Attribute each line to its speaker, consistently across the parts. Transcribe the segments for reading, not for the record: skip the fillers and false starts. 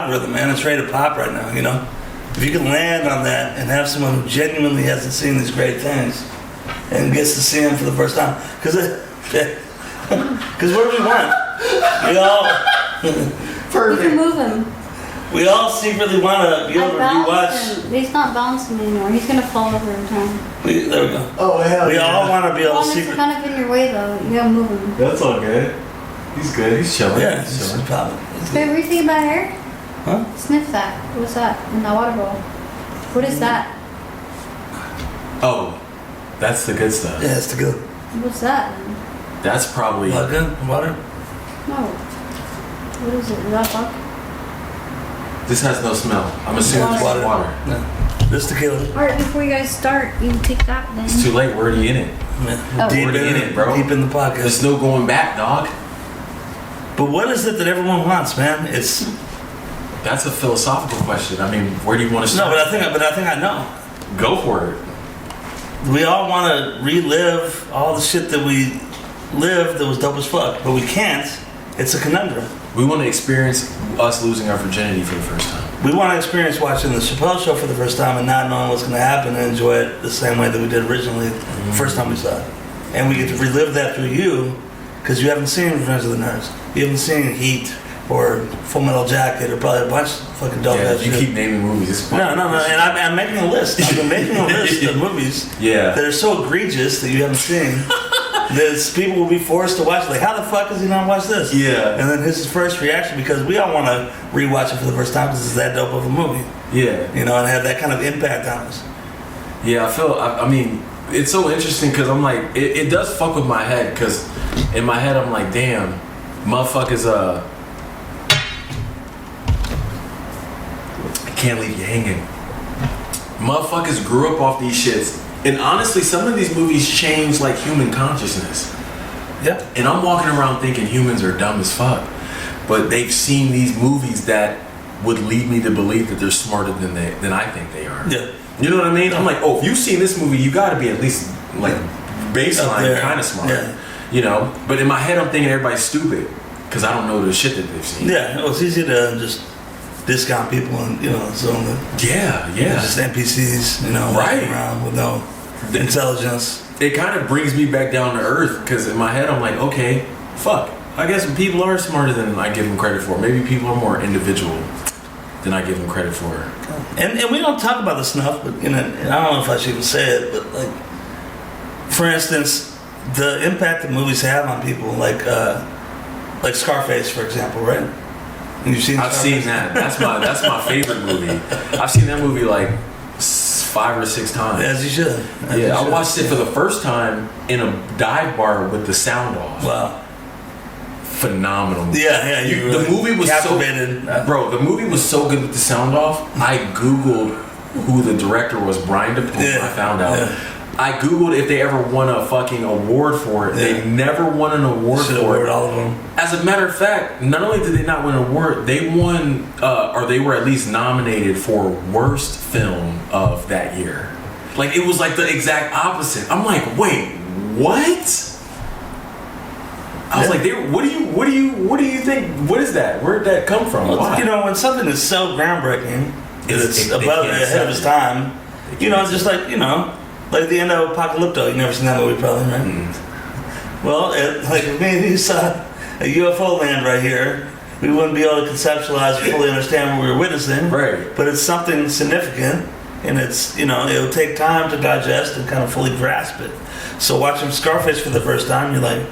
Speaker 1: algorithm, man. It's ready to pop right now, you know? If you can land on that and have someone who genuinely hasn't seen these great things and gets to see them for the first time, because what do we want? We all...
Speaker 2: Perfect. You can move him.
Speaker 1: We all secretly want to be able to rewatch.
Speaker 2: He's not bouncing anymore. He's gonna fall over in time.
Speaker 1: There we go.
Speaker 3: Oh hell
Speaker 1: We all want to be able to
Speaker 2: He's
Speaker 1: secretly.
Speaker 2: kind of in your way though. You gotta move him.
Speaker 3: That's all good. He's good. He's chilling.
Speaker 1: Yeah,
Speaker 3: he's
Speaker 1: it's
Speaker 3: chilling.
Speaker 1: popping.
Speaker 2: Babe, what do you think about hair?
Speaker 1: Huh?
Speaker 2: Sniff that. What's that in that water bowl? What is that?
Speaker 3: Oh, that's the good stuff.
Speaker 1: Yeah, it's the good.
Speaker 2: What's that?
Speaker 3: That's probably.
Speaker 1: Vodka? Water?
Speaker 2: No. What is it? Is that vodka?
Speaker 3: This has no smell. I'm assuming it's
Speaker 1: Water.
Speaker 3: water.
Speaker 1: No. This tequila.
Speaker 2: Alright, before you guys start, you can take that then.
Speaker 3: It's too late. We're already in it.
Speaker 1: Yeah.
Speaker 2: Oh.
Speaker 1: Deep
Speaker 3: We're already in it, bro.
Speaker 1: Deep in the pocket.
Speaker 3: There's no going back, dog.
Speaker 1: But what is it that everyone wants, man? It's
Speaker 3: That's a philosophical question. I mean, where do you want to
Speaker 1: no,
Speaker 3: start?
Speaker 1: but I think I know.
Speaker 3: Go for it.
Speaker 1: We all want to relive all the shit that we lived that was dope as fuck, but we can't. It's a conundrum.
Speaker 3: We want to experience us losing our virginity for the first time.
Speaker 1: We want to experience watching the Chappelle Show for the first time and not knowing what's going to happen and enjoy it the same way that we did originally the first time we saw it. And we get to relive that through you because you haven't seen Revenge of the Nerds. You haven't seen Heat or Full Metal Jacket or probably a bunch of fucking dope ass
Speaker 3: You
Speaker 1: shit.
Speaker 3: keep naming movies.
Speaker 1: No. And I'm making a list. I've been making a list of movies
Speaker 3: Yeah.
Speaker 1: that are so egregious that you haven't seen that people will be forced to watch. Like, how the fuck does he not watch this?
Speaker 3: Yeah.
Speaker 1: And then his first reaction, because we all want to rewatch it for the first time because it's that dope of a movie.
Speaker 3: Yeah.
Speaker 1: You know, and have that kind of impact on us.
Speaker 3: Yeah, I mean, it's so interesting because I'm like, it does fuck with my head because in my head I'm like, damn, motherfuckers, I can't leave you hanging. Motherfuckers grew up off these shits. And honestly, some of these movies change like human consciousness.
Speaker 1: Yeah.
Speaker 3: And I'm walking around thinking humans are dumb as fuck. But they've seen these movies that would lead me to believe that they're smarter than I think they are.
Speaker 1: Yeah.
Speaker 3: You know what I mean? I'm like, oh, if you've seen this movie, you got to be at least like baseline kind of smart.
Speaker 1: Yeah.
Speaker 3: You know? But in my head, I'm thinking everybody's stupid because I don't know the shit that they've seen.
Speaker 1: Yeah. Well, it's easy to just discount people and, you know, so
Speaker 3: Yeah.
Speaker 1: just NPCs, you know,
Speaker 3: Right.
Speaker 1: walking around with no intelligence.
Speaker 3: It kind of brings me back down to earth because in my head, I'm like, okay, fuck. I guess people are smarter than I give them credit for. Maybe people are more individual than I give them credit for.
Speaker 1: And we don't talk about the snuff, but you know, and I don't know if I should even say it, but like, for instance, the impact that movies have on people, like Scarface, for example, right? You've seen
Speaker 3: I've
Speaker 1: Scarface?
Speaker 3: seen that. That's my favorite movie. I've seen that movie like 5 or 6 times.
Speaker 1: As you should. As you
Speaker 3: I
Speaker 1: should.
Speaker 3: watched it for the first time in a dive bar with the sound off.
Speaker 1: Wow.
Speaker 3: Phenomenal.
Speaker 1: Yeah.
Speaker 3: The movie was
Speaker 1: captivated.
Speaker 3: bro. The movie was so good with the sound off. I googled who the director was, Brian De Palma.
Speaker 1: Yeah.
Speaker 3: I found out.
Speaker 1: Yeah.
Speaker 3: I googled if they ever won a fucking award for it.
Speaker 1: Yeah.
Speaker 3: They never won an award
Speaker 1: Should
Speaker 3: for
Speaker 1: award
Speaker 3: it.
Speaker 1: all of them.
Speaker 3: As a matter of fact, not only did they not win an award, they won, or they were at least nominated for worst film of that year. Like it was like the exact opposite. I'm like, wait, what? I was like, what do you think? What is that? Where'd that come from?
Speaker 1: Well,
Speaker 3: Why?
Speaker 1: you know, when something is so groundbreaking, it's
Speaker 3: They
Speaker 1: above
Speaker 3: can't
Speaker 1: ahead of its
Speaker 3: accept
Speaker 1: time. You know, just like, you know, like the end of Apocalypto. You never seen that movie, probably, right? Well, like if me and you saw a UFO land right here, we wouldn't be able to conceptualize or fully understand what we were witnessing.
Speaker 3: Right.
Speaker 1: But it's something significant, and it's, you know, it'll take time to digest and kind of fully grasp it. So watching Scarface for the first time, you're like,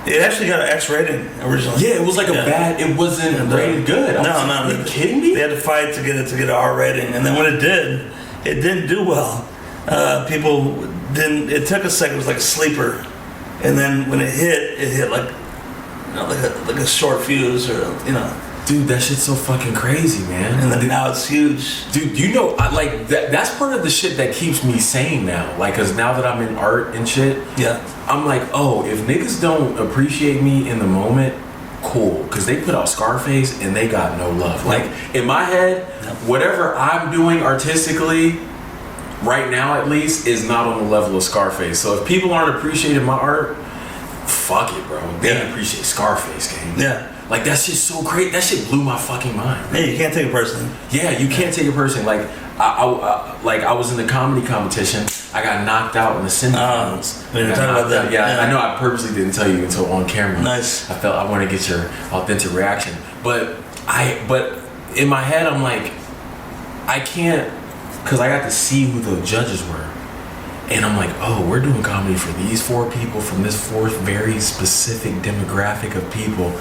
Speaker 1: it actually got an X rating originally.
Speaker 3: Yeah, it was like a bad. It wasn't rated good. Are you kidding me?
Speaker 1: They had to fight to get an R rating, and then when it didn't do well. People didn't. It took a second. It was like a sleeper, and then when it hit like, you know, like a short fuse, or you know.
Speaker 3: Dude, that shit's so fucking crazy, man.
Speaker 1: And then now it's huge.
Speaker 3: Dude, you know, like that's part of the shit that keeps me sane now. Like, cause now that I'm in art and shit,
Speaker 1: Yeah.
Speaker 3: I'm like, oh, if niggas don't appreciate me in the moment, cool. Cause they put out Scarface and they got no love. Like in my head, whatever I'm doing artistically, right now at least, is not on the level of Scarface. So if people aren't appreciating my art, fuck it, bro. They appreciate Scarface, gang.
Speaker 1: Yeah.
Speaker 3: Like that shit's so great. That shit blew my fucking mind.
Speaker 1: Hey, you can't take it personally.
Speaker 3: Yeah, you can't take it personally. Like I was in the comedy competition. I got knocked out in the semifinals.
Speaker 1: We didn't talk about that.
Speaker 3: Yeah, I know. I purposely didn't tell you until on camera.
Speaker 1: Nice.
Speaker 3: I want to get your authentic reaction, but in my head I'm like, I can't, because I got to see who the judges were, and I'm like, oh, we're doing comedy for these 4 people from this 4 very specific demographic of people.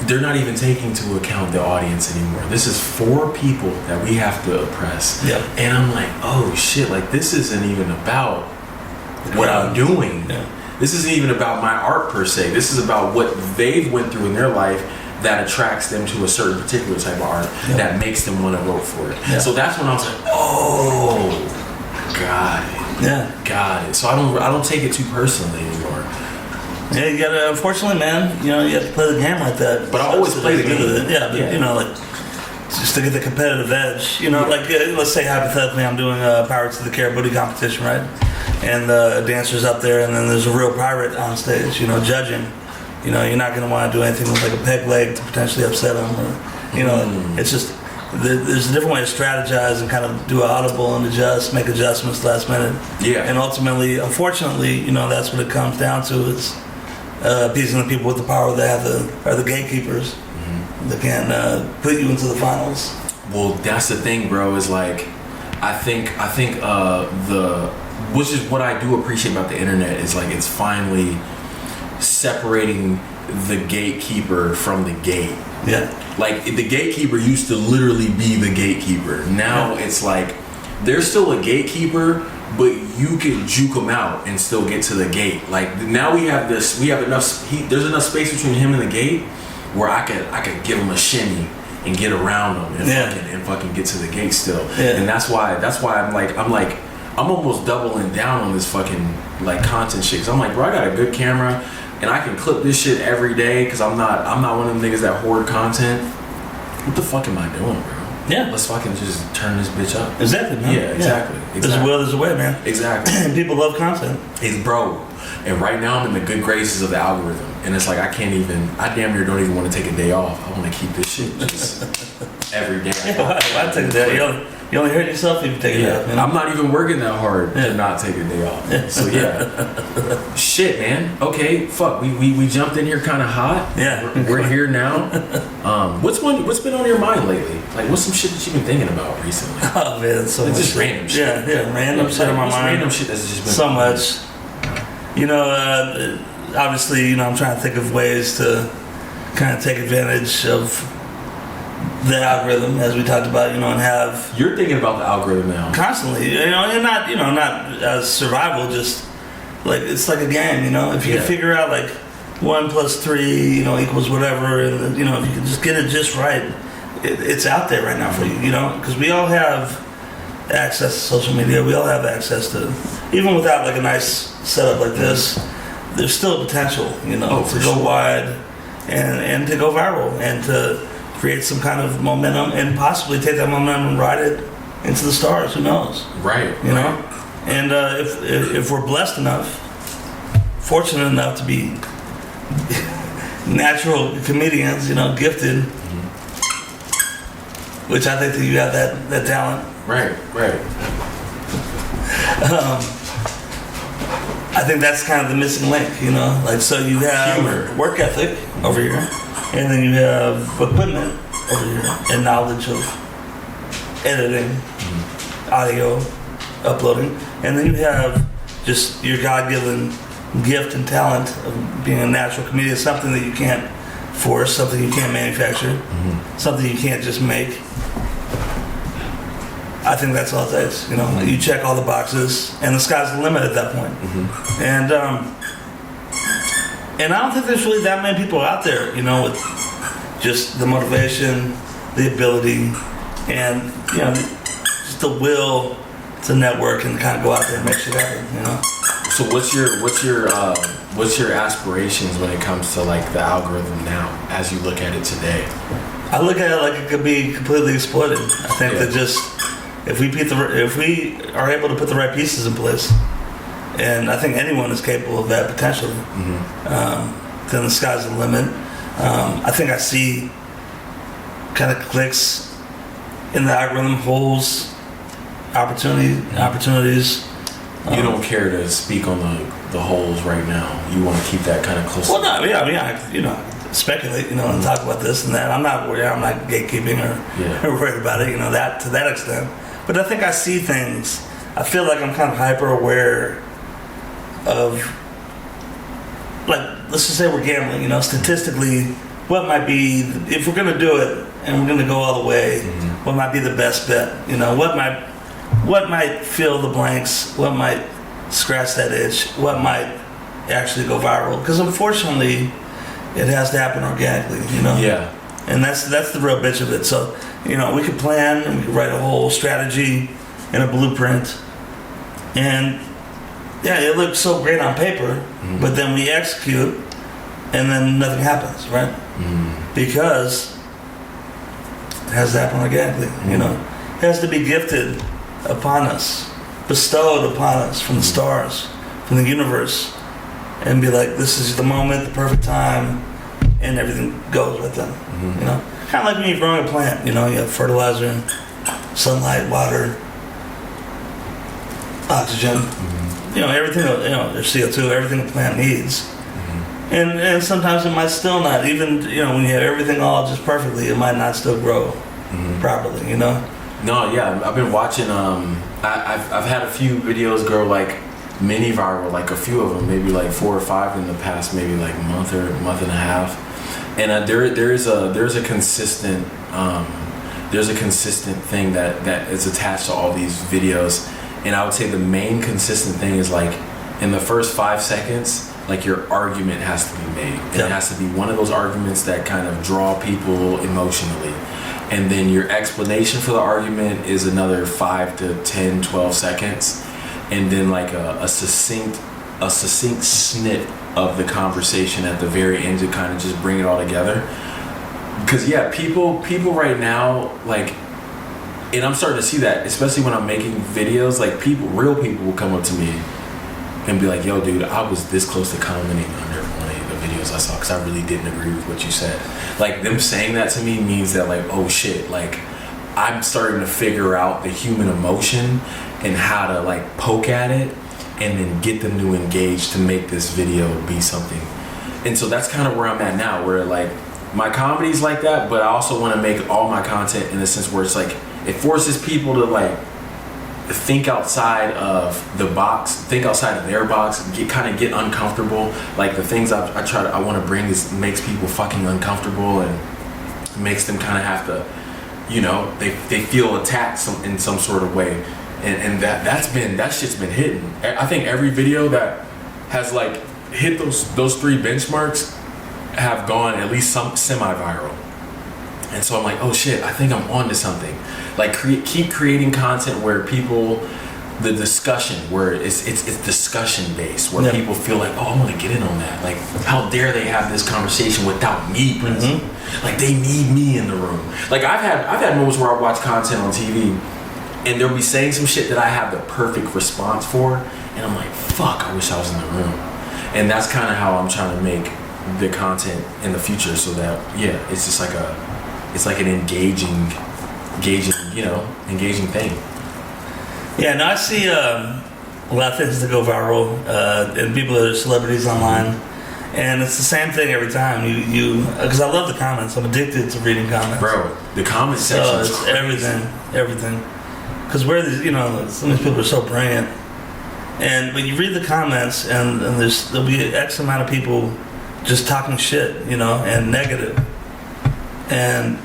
Speaker 3: They're not even taking into account the audience anymore. This is 4 people that we have to oppress.
Speaker 1: Yeah.
Speaker 3: And I'm like, oh shit, like this isn't even about what I'm doing.
Speaker 1: Yeah.
Speaker 3: This isn't even about my art per se. This is about what they've went through in their life that attracts them to a certain particular type of art that makes them want to vote for it.
Speaker 1: Yeah.
Speaker 3: So that's when I was like, oh, got it.
Speaker 1: Yeah.
Speaker 3: Got it. So I don't take it too personally anymore.
Speaker 1: Yeah, you gotta, unfortunately, man, you have to play the game like that.
Speaker 3: But I always play the game.
Speaker 1: Yeah, but like, just to get the competitive edge. Like, let's say hypothetically I'm doing a Pirates of the Caribbean competition, right? And the dancer's up there, and then there's a real pirate on stage, judging. You're not gonna want to do anything with like a peg leg to potentially upset them, or, it's just, there's a different way to strategize and kind of do an audible and make adjustments last minute. Yeah. And ultimately, unfortunately, that's what it comes down to is appeasing the people with the power that are the gatekeepers that can put you into the finals. Well,
Speaker 3: that's the thing, bro, is like, I think which is what I do appreciate about the internet is like, it's finally separating the gatekeeper from the gate.
Speaker 1: Yeah.
Speaker 3: Like the gatekeeper used to literally be the gatekeeper. Now it's like there's still a gatekeeper, but you can juke him out and still get to the gate. Like now we have enough. There's enough space between him and the gate where I could give him a shimmy and get around him and fucking get to the gate still. Yeah. And that's why I'm almost doubling down on this fucking like content shit. 'Cause I'm like, bro, I got a good camera. And I can clip this shit every day because I'm not one of them niggas that hoard content. What the fuck am I doing, bro?
Speaker 1: Yeah.
Speaker 3: Let's fucking just turn this bitch up.
Speaker 1: Exactly, man.
Speaker 3: Yeah, exactly.
Speaker 1: There's a will, there's a way, man.
Speaker 3: Exactly.
Speaker 1: And people love content.
Speaker 3: Bro. And right now I'm in the good graces of the algorithm. And it's like I damn near don't even want to take a day off. I want to keep this shit just every day.
Speaker 1: I take a day. You only hurt yourself if you take a day off, man.
Speaker 3: I'm not even working that hard to not take a day off. So yeah. Shit, man. Okay, fuck. We jumped in here kind of hot.
Speaker 1: Yeah.
Speaker 3: We're here now. What's been on your mind lately? Like, what's some shit that you've been thinking about recently?
Speaker 1: Oh man, so much.
Speaker 3: Just random shit.
Speaker 1: Yeah, random shit on my mind.
Speaker 3: Random shit that's just been
Speaker 1: so much. Obviously, I'm trying to think of ways to kind of take advantage of the algorithm, as we talked about, and have.
Speaker 3: You're thinking about the algorithm now.
Speaker 1: Constantly, and not as survival, just like it's like a game, If you can figure out like 1 + 3, equals whatever, and if you can just get it just right, it's out there right now for you, because we all have access to social media. We all have access to, even without like a nice setup like this, there's still potential, to go wide and to go viral and to create some kind of momentum and possibly take that momentum and ride it into the stars. Who knows?
Speaker 3: Right.
Speaker 1: You know? And if we're blessed enough, fortunate enough to be natural comedians, gifted, which I think that you have that talent.
Speaker 3: Right.
Speaker 1: I think that's kind of the missing link, Like, so you have
Speaker 3: humor,
Speaker 1: work ethic over here, and then you have equipment over here, and knowledge of editing, audio, uploading, and then you have just your God-given gift and talent of being a natural comedian, something that you can't force, something you can't manufacture, something you can't just make. I think that's all it takes. You check all the boxes, and the sky's the limit at that point. And I don't think there's really that many people out there, with just the motivation, the ability, and just the will to network and kind of go out there and make shit happen.
Speaker 3: So what's your aspirations when it comes to like the algorithm now, as you look at it today?
Speaker 1: I look at it like it could be completely exploited. I think that just if we are able to put the right pieces in place, and I think anyone is capable of that potentially, then the sky's the limit. I think I see kind of clicks in the algorithm, holes, opportunities.
Speaker 3: You don't care to speak on the holes right now. You want to keep that kind of close.
Speaker 1: Well, no, yeah, I mean, speculate, and talk about this and that. I'm not worried. I'm not gatekeeping or worried about it, that to that extent. But I think I see things. I feel like I'm kind of hyper aware of, like, let's just say we're gambling, statistically, what might be, if we're going to do it and we're going to go all the way, what might be the best bet? What might fill the blanks? What might scratch that itch? What might actually go viral? Because unfortunately, it has to happen organically,
Speaker 3: Yeah.
Speaker 1: And that's the real bitch of it. So, we could plan and we could write a whole strategy and a blueprint. And yeah, it looks so great on paper, but then we execute and then nothing happens, right? Because it has to happen organically, It has to be gifted upon us, bestowed upon us from the stars, from the universe, and be like, this is the moment, the perfect time, and everything goes with them. Kind of like when you're growing a plant, you have fertilizer, sunlight, water, oxygen, everything, there's CO2, everything a plant needs. And sometimes it might still not, even, when you have everything all just perfectly, it might not still grow properly,
Speaker 3: No, yeah, I've been watching. I've had a few videos go like mini viral, like a few of them, maybe like 4 or 5 in the past, maybe like month and a half. And there's a consistent thing that is attached to all these videos. And I would say the main consistent thing is like in the first 5 seconds, like your argument has to be made. And it has to be one of those arguments that kind of draw people emotionally. And then your explanation for the argument is another 5 to 10, 12 seconds. And then like a succinct snip of the conversation at the very end to kind of just bring it all together. Because people right now, like, and I'm starting to see that, especially when I'm making videos, like real people will come up to me and be like, yo dude, I was this close to commenting under one of the videos I saw because I really didn't agree with what you said. Like them saying that to me means that like, oh shit, like I'm starting to figure out the human emotion and how to like poke at it and then get them to engage to make this video be something. And so that's kind of where I'm at now, where like my comedy's like that, but I also want to make all my content in a sense where it's like, it forces people to like think outside of the box, think outside of their box, get uncomfortable. Like the things I want to bring is makes people fucking uncomfortable and makes them kind of have to, they feel attacked in some sort of way. And that shit's been hitting. I think every video that has like hit those 3 benchmarks have gone at least some semi-viral. And so I'm like, oh shit, I think I'm onto something. Like keep creating content where people, the discussion, where it's discussion based, where people feel like, oh, I want to get in on that. Like, how dare they have this conversation without me present? Like they need me in the room. Like I've had moments where I watch content on TV and they'll be saying some shit that I have the perfect response for, and I'm like, fuck, I wish I was in the room. And that's kind of how I'm trying to make the content in the future, so that it's just like an engaging thing.
Speaker 1: Yeah, no, I see a lot of things that go viral, and people that are celebrities online, and it's the same thing every time. You because I love the comments. I'm addicted to reading comments.
Speaker 3: Bro, the comment section is
Speaker 1: everything. Because some of these people are so brilliant, and when you read the comments, and there'll be X amount of people just talking shit, and negative, and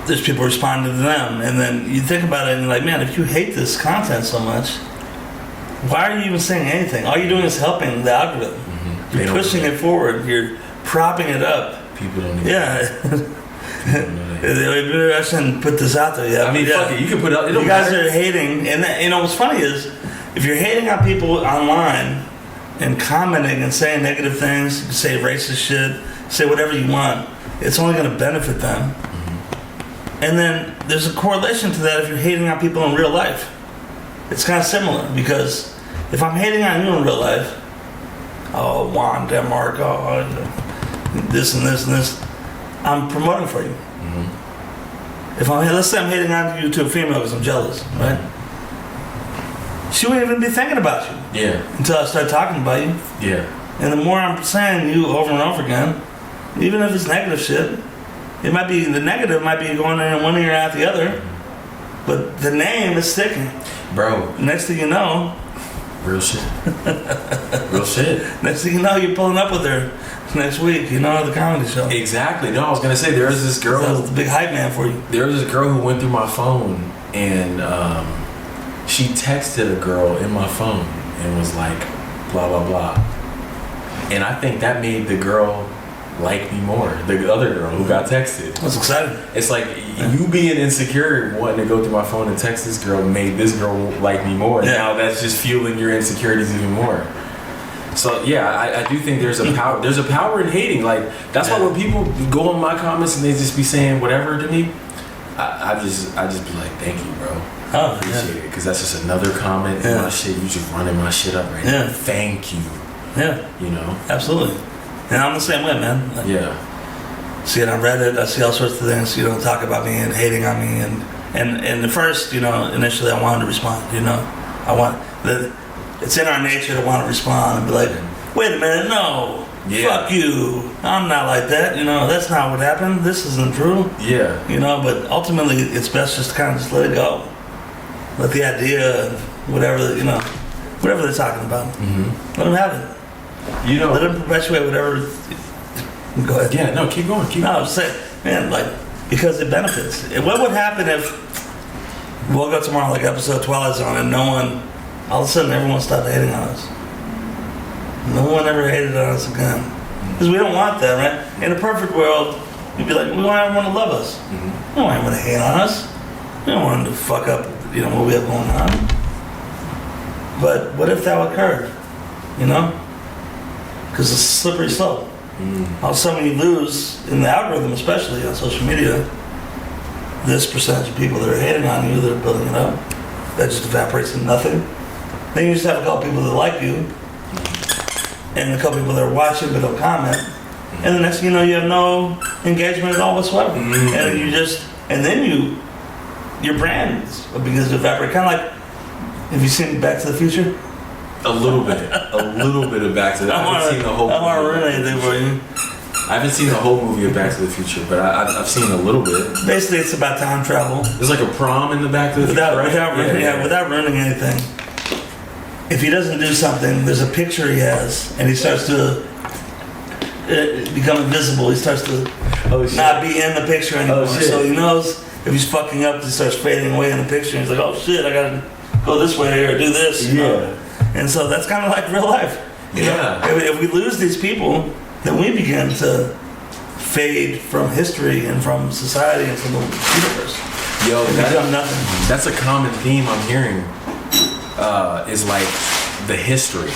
Speaker 1: there's people responding to them, and then you think about it and you're like, man, if you hate this content so much, why are you even saying anything? All you're doing is helping the algorithm. You're pushing it forward. You're propping it up.
Speaker 3: People don't even
Speaker 1: I shouldn't put this out there.
Speaker 3: I mean, fuck it. You can put it out.
Speaker 1: You guys are hating, and what's funny is, if you're hating on people online and commenting and saying negative things, you can say racist shit, say whatever you want, it's only going to benefit them. And then there's a correlation to that if you're hating on people in real life. It's kind of similar, because if I'm hating on you in real life, oh, Juan Denmark, oh, this and this and this. I'm promoting for you. If let's say I'm hating on you to a female because I'm jealous, right? She wouldn't even be thinking about you.
Speaker 3: Yeah.
Speaker 1: Until I start talking about you.
Speaker 3: Yeah.
Speaker 1: And the more I'm saying you over and over again, even if it's negative shit, it might be, the negative might be going in one ear out the other, but the name is sticking.
Speaker 3: Bro.
Speaker 1: Next thing you know.
Speaker 3: Real shit. Real shit.
Speaker 1: Next thing you know, you're pulling up with her next week, the comedy show.
Speaker 3: Exactly. No, I was going to say, there was this girl.
Speaker 1: That was the big hype man for you.
Speaker 3: There was this girl who went through my phone and she texted a girl in my phone and was like, blah, blah, blah. And I think that made the girl like me more. The other girl who got texted.
Speaker 1: That's exciting.
Speaker 3: It's like you being insecure, wanting to go through my phone and text this girl made this girl like me more.
Speaker 1: Yeah.
Speaker 3: Now that's just fueling your insecurities even more. So yeah, I do think there's a power. There's a power in hating. Like that's why when people go on my comments and they just be saying whatever to me, I just be like, thank you, bro.
Speaker 1: Oh,
Speaker 3: Appreciate it, because that's just another comment in my shit. You just running my shit up right now. Thank you.
Speaker 1: Yeah. Absolutely. And I'm the same way, man. Like, see it on Reddit. I see all sorts of things, talk about me and hating on me. And the first, initially I wanted to respond, it's in our nature to want to respond and be like, wait a minute, no. Fuck you. I'm not like that. That's not what happened. This isn't true.
Speaker 3: Yeah.
Speaker 1: But ultimately it's best just to kind of just let it go. Let the idea of whatever they're talking about. Let them have it. Let them perpetuate whatever. Go ahead.
Speaker 3: Yeah, no, keep going.
Speaker 1: No, I was saying, man, because it benefits. What would happen if we woke up tomorrow like episode Twilight Zone and no one, all of a sudden everyone stopped hating on us? No one ever hated on us again. Because we don't want that, right? In a perfect world, we'd be like, we want everyone to love us. We don't want anyone to hate on us. We don't want them to fuck up, what we have going on. But what if that occurred? Because it's a slippery slope. All of a sudden you lose, in the algorithm especially on social media, this percentage of people that are hating on you, that are building it up, that just evaporates to nothing. Then you just have a couple people that like you, and a couple people that are watching but don't comment, and the next thing you know, you have no engagement at all whatsoever. And then your brand begins to evaporate. Kind of like, have you seen Back to the Future?
Speaker 3: A little bit of Back to the Future. I haven't seen the whole.
Speaker 1: I don't want to ruin anything for you.
Speaker 3: I haven't seen the whole movie of Back to the Future, but I've seen a little bit.
Speaker 1: Basically, it's about time travel.
Speaker 3: There's like a prom in the Back to the Future, right?
Speaker 1: Without ruining anything. If he doesn't do something, there's a picture he has, and he starts to become invisible. He starts to not be in the picture anymore. So he knows if he's fucking up, he starts fading away in the picture. And he's like, oh shit, I gotta go this way or do this. And so that's kind of like real life. If we lose these people, then we begin to fade from history and from society and from the universe.
Speaker 3: That's a common theme I'm hearing. Is like the history.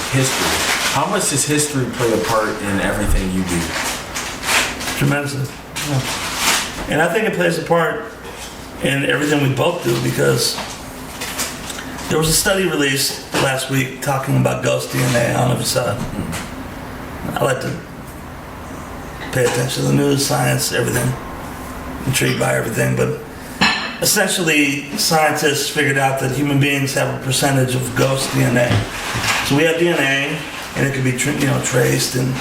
Speaker 3: How much does history play a part in everything you do?
Speaker 1: Tremendously. And I think it plays a part in everything we both do, because there was a study released last week talking about ghost DNA. I don't know if you saw it. I like to pay attention to the news, science, everything. Intrigued by everything, but essentially, scientists figured out that human beings have a percentage of ghost DNA. So we have DNA, and it can be traced, and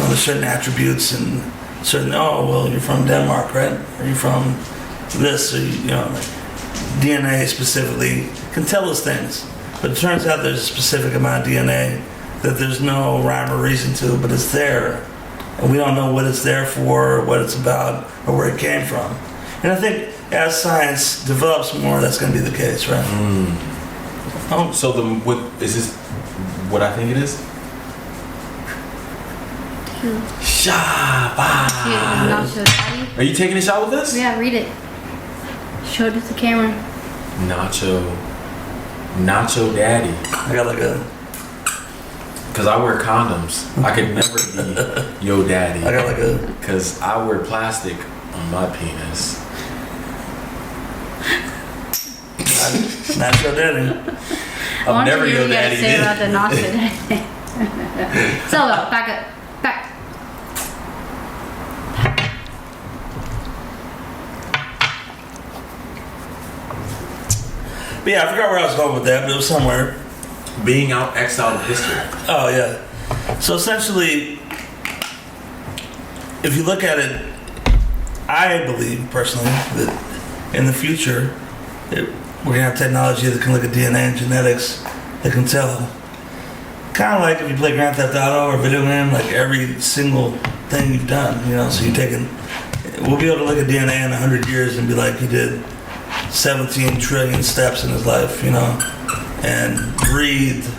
Speaker 1: there's certain attributes and certain. Oh well, you're from Denmark, right? Or you're from this, or DNA specifically can tell us things. But it turns out there's a specific amount of DNA that there's no rhyme or reason to, but it's there, and we don't know what it's there for, what it's about, or where it came from. And I think, as science develops more, that's going to be the case, right?
Speaker 3: So is this what I think it is? Shabba. Are you taking a shot with us?
Speaker 2: Yeah, read it. Show it to the camera.
Speaker 3: Nacho Daddy.
Speaker 1: I got like a.
Speaker 3: Because I wear condoms. I could never be yo daddy.
Speaker 1: I got like a.
Speaker 3: Because I wear plastic on my penis.
Speaker 1: Nacho Daddy.
Speaker 3: I'm never your daddy.
Speaker 2: Say about the nacho daddy. Solo, back up. Back.
Speaker 1: But yeah, I forgot where I was going with that, but it was somewhere.
Speaker 3: Being exiled of history.
Speaker 1: Oh, yeah. So essentially, if you look at it, I believe personally that in the future, we're going to have technology that can look at DNA and genetics that can tell. Kind of like if you play Grand Theft Auto or video game, like every single thing you've done, you know, so you're taking, we'll be able to look at DNA in 100 years and be like, he did 17 trillion steps in his life, you know, and breathed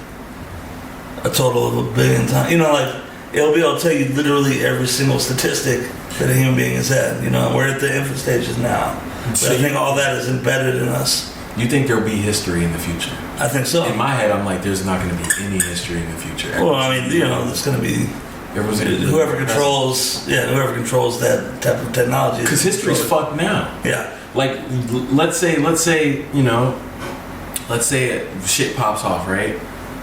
Speaker 1: a total of 1 billion times. You know, like, it'll be able to tell you literally every single statistic that a human being has had. You know, we're at the infant stages now. But I think all that is embedded in us.
Speaker 3: You think there'll be history in the future?
Speaker 1: I think so.
Speaker 3: In my head, I'm like, there's not going to be any history in the future.
Speaker 1: Well, I mean, you know, there's going to be whoever controls that type of technology.
Speaker 3: Because history's fucked now.
Speaker 1: Yeah.
Speaker 3: Like, let's say, you know, let's say shit pops off, right?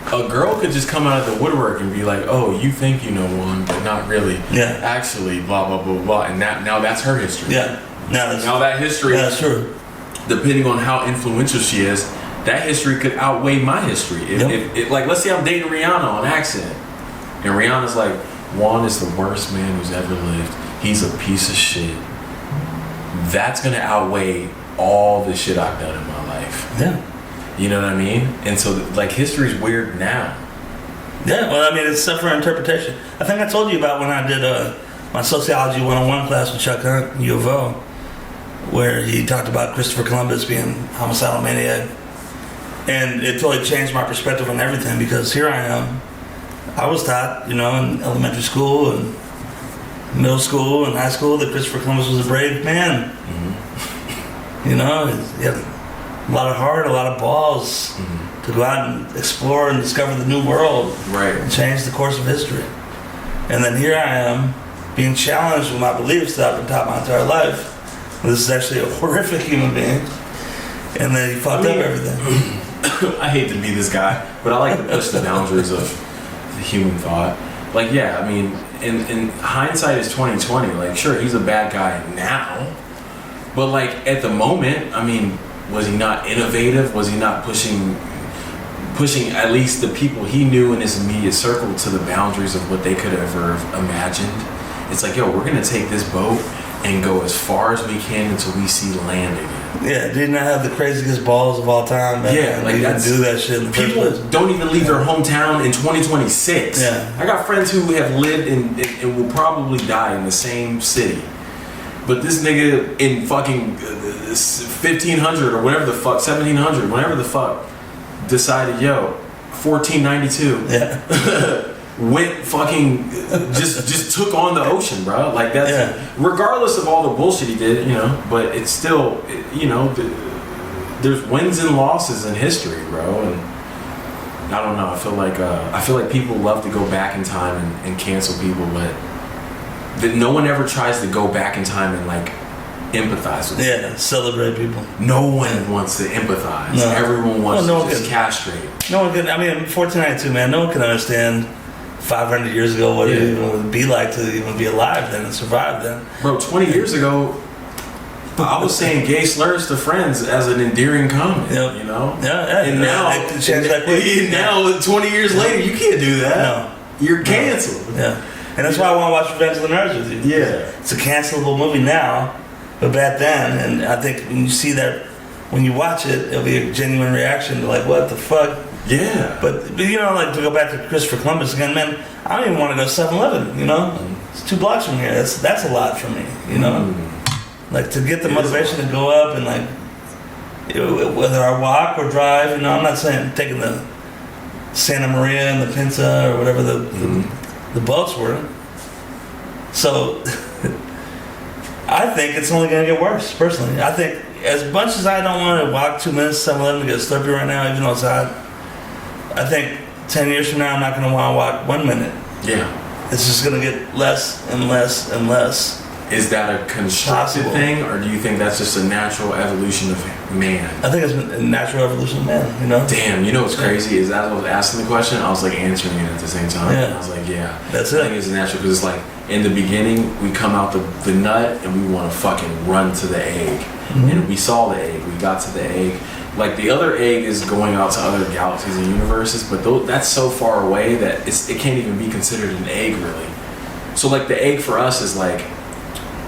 Speaker 3: A girl could just come out of the woodwork and be like, oh, you think you know one, but not really.
Speaker 1: Yeah.
Speaker 3: Actually, blah, blah, blah, blah. And now that's her history.
Speaker 1: Yeah. Now
Speaker 3: that history.
Speaker 1: Yeah, that's true.
Speaker 3: Depending on how influential she is, that history could outweigh my history. If like, let's say I'm dating Rihanna on accident, and Rihanna's like, Juan is the worst man who's ever lived. He's a piece of shit. That's gonna outweigh all the shit I've done in my life.
Speaker 1: Yeah.
Speaker 3: You know what I mean? And so, like, history's weird now.
Speaker 1: Yeah, well, I mean, it's stuff for interpretation. I think I told you about when I did my Sociology 101 class with Chuck Hunt, U of O, where he talked about Christopher Columbus being a homicidal maniac. And it totally changed my perspective on everything, because here I am. I was taught, you know, in elementary school and middle school and high school that Christopher Columbus was a brave man. Mm-hmm. You know, he had a lot of heart, a lot of balls to go out and explore and discover the new world.
Speaker 3: Right.
Speaker 1: And change the course of history. And then here I am being challenged with my beliefs that I've been taught my entire life. This is actually a horrific human being. And then he fucked up everything.
Speaker 3: I hate to be this guy, but I like to push the boundaries of the human thought. Like, yeah, I mean, in hindsight is 2020. Like, sure, he's a bad guy now, but like at the moment, I mean, was he not innovative? Was he not pushing at least the people he knew in his immediate circle to the boundaries of what they could ever have imagined? It's like, yo, we're gonna take this boat and go as far as we can until we see land again.
Speaker 1: Yeah, didn't I have the craziest balls of all time?
Speaker 3: Yeah, like
Speaker 1: that's, do that shit in the first place.
Speaker 3: People don't even leave their hometown in 2026.
Speaker 1: Yeah.
Speaker 3: I got friends who have lived and will probably die in the same city. But this nigga in fucking 1500 or whatever the fuck, 1700, whatever the fuck, decided, yo, 1492.
Speaker 1: Yeah.
Speaker 3: Went fucking just took on the ocean, bro. Like, that's regardless of all the bullshit he did, you know. But it's still, you know, there's wins and losses in history, bro. And I don't know. I feel like people love to go back in time and cancel people, but that no one ever tries to go back in time and like empathize with them.
Speaker 1: Yeah, celebrate people.
Speaker 3: No one wants to empathize.
Speaker 1: No.
Speaker 3: Everyone wants
Speaker 1: no
Speaker 3: to just castrate.
Speaker 1: No one can. I mean, 1492, man. No one can understand 500 years ago what it even would be like to even be alive then and survive then.
Speaker 3: Bro, 20 years ago, I was saying gay slurs to friends as an endearing comment.
Speaker 1: Yep.
Speaker 3: You know.
Speaker 1: Yeah.
Speaker 3: And now, now 20 years later, you can't do that.
Speaker 1: No.
Speaker 3: You're canceled.
Speaker 1: Yeah. And that's why I want to watch Revenge of the Nerds with you.
Speaker 3: Yeah.
Speaker 1: It's a cancelable movie now, but back then, and I think when you see that, when you watch it, it'll be a genuine reaction to like, what the fuck?
Speaker 3: Yeah.
Speaker 1: But you know, like, to go back to Christopher Columbus again, man, I don't even want to go 7-Eleven, you know? It's 2 blocks from here. That's a lot for me, you know? Like, to get the motivation to go up and like, whether I walk or drive, you know, I'm not saying taking the Santa Maria and the Pinta or whatever the boats were. So I think it's only going to get worse, personally. I think as much as I don't want to walk 2 minutes to 7-Eleven to get a Slurpee right now, even though it's hot, I think 10 years from now I'm not going to want to walk 1 minute.
Speaker 3: Yeah.
Speaker 1: It's just going to get less and less and less.
Speaker 3: Is that a constructed
Speaker 1: Possible.
Speaker 3: thing, or do you think that's just a natural evolution of man?
Speaker 1: I think it's a natural evolution of man, you know?
Speaker 3: Damn, you know what's crazy is as I was asking the question, I was like answering it at the same time.
Speaker 1: Yeah.
Speaker 3: I was like, yeah,
Speaker 1: That's
Speaker 3: I
Speaker 1: it.
Speaker 3: think it's natural because it's like in the beginning we come out the nut and we want to fucking run to the egg, and we saw the egg, we got to the egg. Like the other egg is going out to other galaxies and universes, but that's so far away that it can't even be considered an egg really. So like the egg for us is like,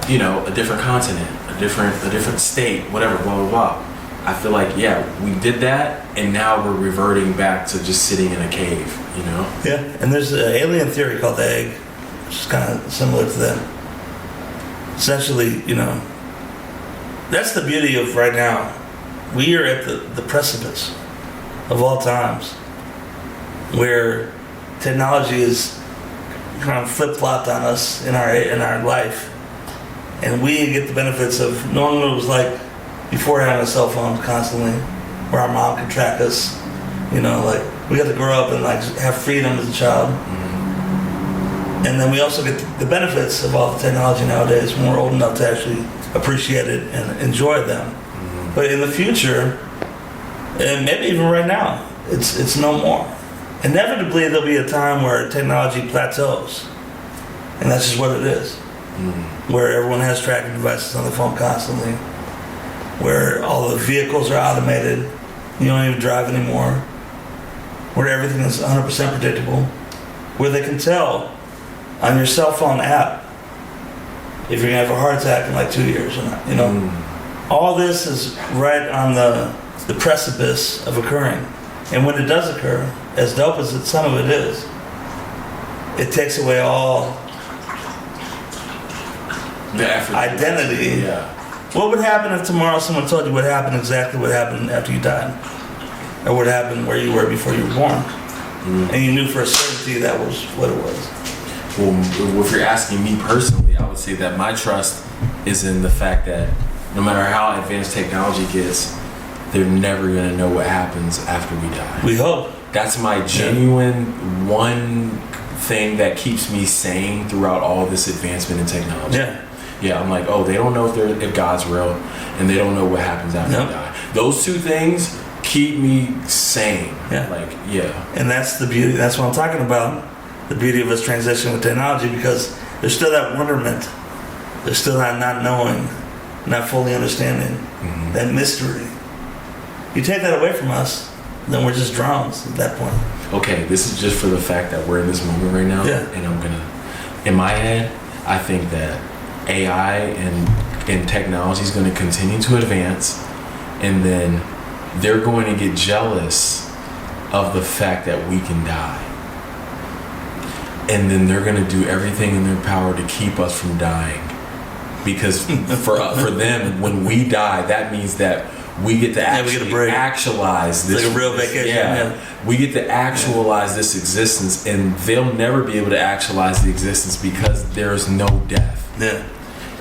Speaker 3: you know, a different continent, a different state, whatever, blah blah blah. I feel like we did that, and now we're reverting back to just sitting in a cave, you know?
Speaker 1: Yeah, and there's an alien theory called the egg, which is kind of similar to that. Essentially, you know, that's the beauty of right now. We are at the precipice of all times where technology is kind of flip-flopped on us in our life. And we get the benefits of knowing what it was like before having a cell phone constantly, where our mom could track us. You know, like we got to grow up and like have freedom as a child. And then we also get the benefits of all the technology nowadays when we're old enough to actually appreciate it and enjoy them. But in the future, and maybe even right now, it's no more. Inevitably, there'll be a time where technology plateaus, and that's just what it is. Where everyone has tracking devices on their phone constantly, where all the vehicles are automated, you don't even drive anymore, where everything is 100% predictable, where they can tell on your cell phone app if you're gonna have a heart attack in like 2 years or not, you know? All this is right on the precipice of occurring. And when it does occur, as dope as some of it is, it takes away all
Speaker 3: The effort.
Speaker 1: identity.
Speaker 3: Yeah.
Speaker 1: What would happen if tomorrow someone told you what happened after you died? Or what happened where you were before you were born? And you knew for a certainty that was what it was.
Speaker 3: Well, if you're asking me personally, I would say that my trust is in the fact that no matter how advanced technology gets, they're never going to know what happens after we die.
Speaker 1: We hope.
Speaker 3: That's my genuine one thing that keeps me sane throughout all this advancement in technology. Yeah, I'm like, they don't know if God's real, and they don't know what happens after we die. Those two things keep me sane.
Speaker 1: Yeah. And that's the beauty. That's what I'm talking about. The beauty of this transition with technology, because there's still that wonderment. There's still that not knowing, not fully understanding, that mystery. You take that away from us, then we're just drones at that point.
Speaker 3: Okay, this is just for the fact that we're in this moment right now.
Speaker 1: Yeah.
Speaker 3: And in my head, I think that AI and technology is going to continue to advance, and then they're going to get jealous of the fact that we can die. And then they're going to do everything in their power to keep us from dying. Because for them, when we die, that means that we get to actualize this.
Speaker 1: It's like a real vacation.
Speaker 3: We get to actualize this existence, and they'll never be able to actualize the existence because there's no death.
Speaker 1: Yeah.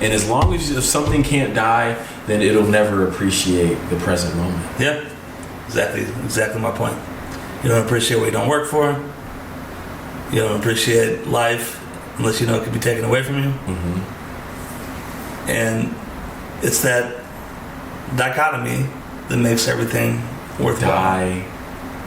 Speaker 3: And as long as if something can't die, then it'll never appreciate the present moment.
Speaker 1: Yeah. Exactly my point. You don't appreciate what you don't work for. You don't appreciate life unless you know it could be taken away from you. And it's that dichotomy that makes everything worthwhile.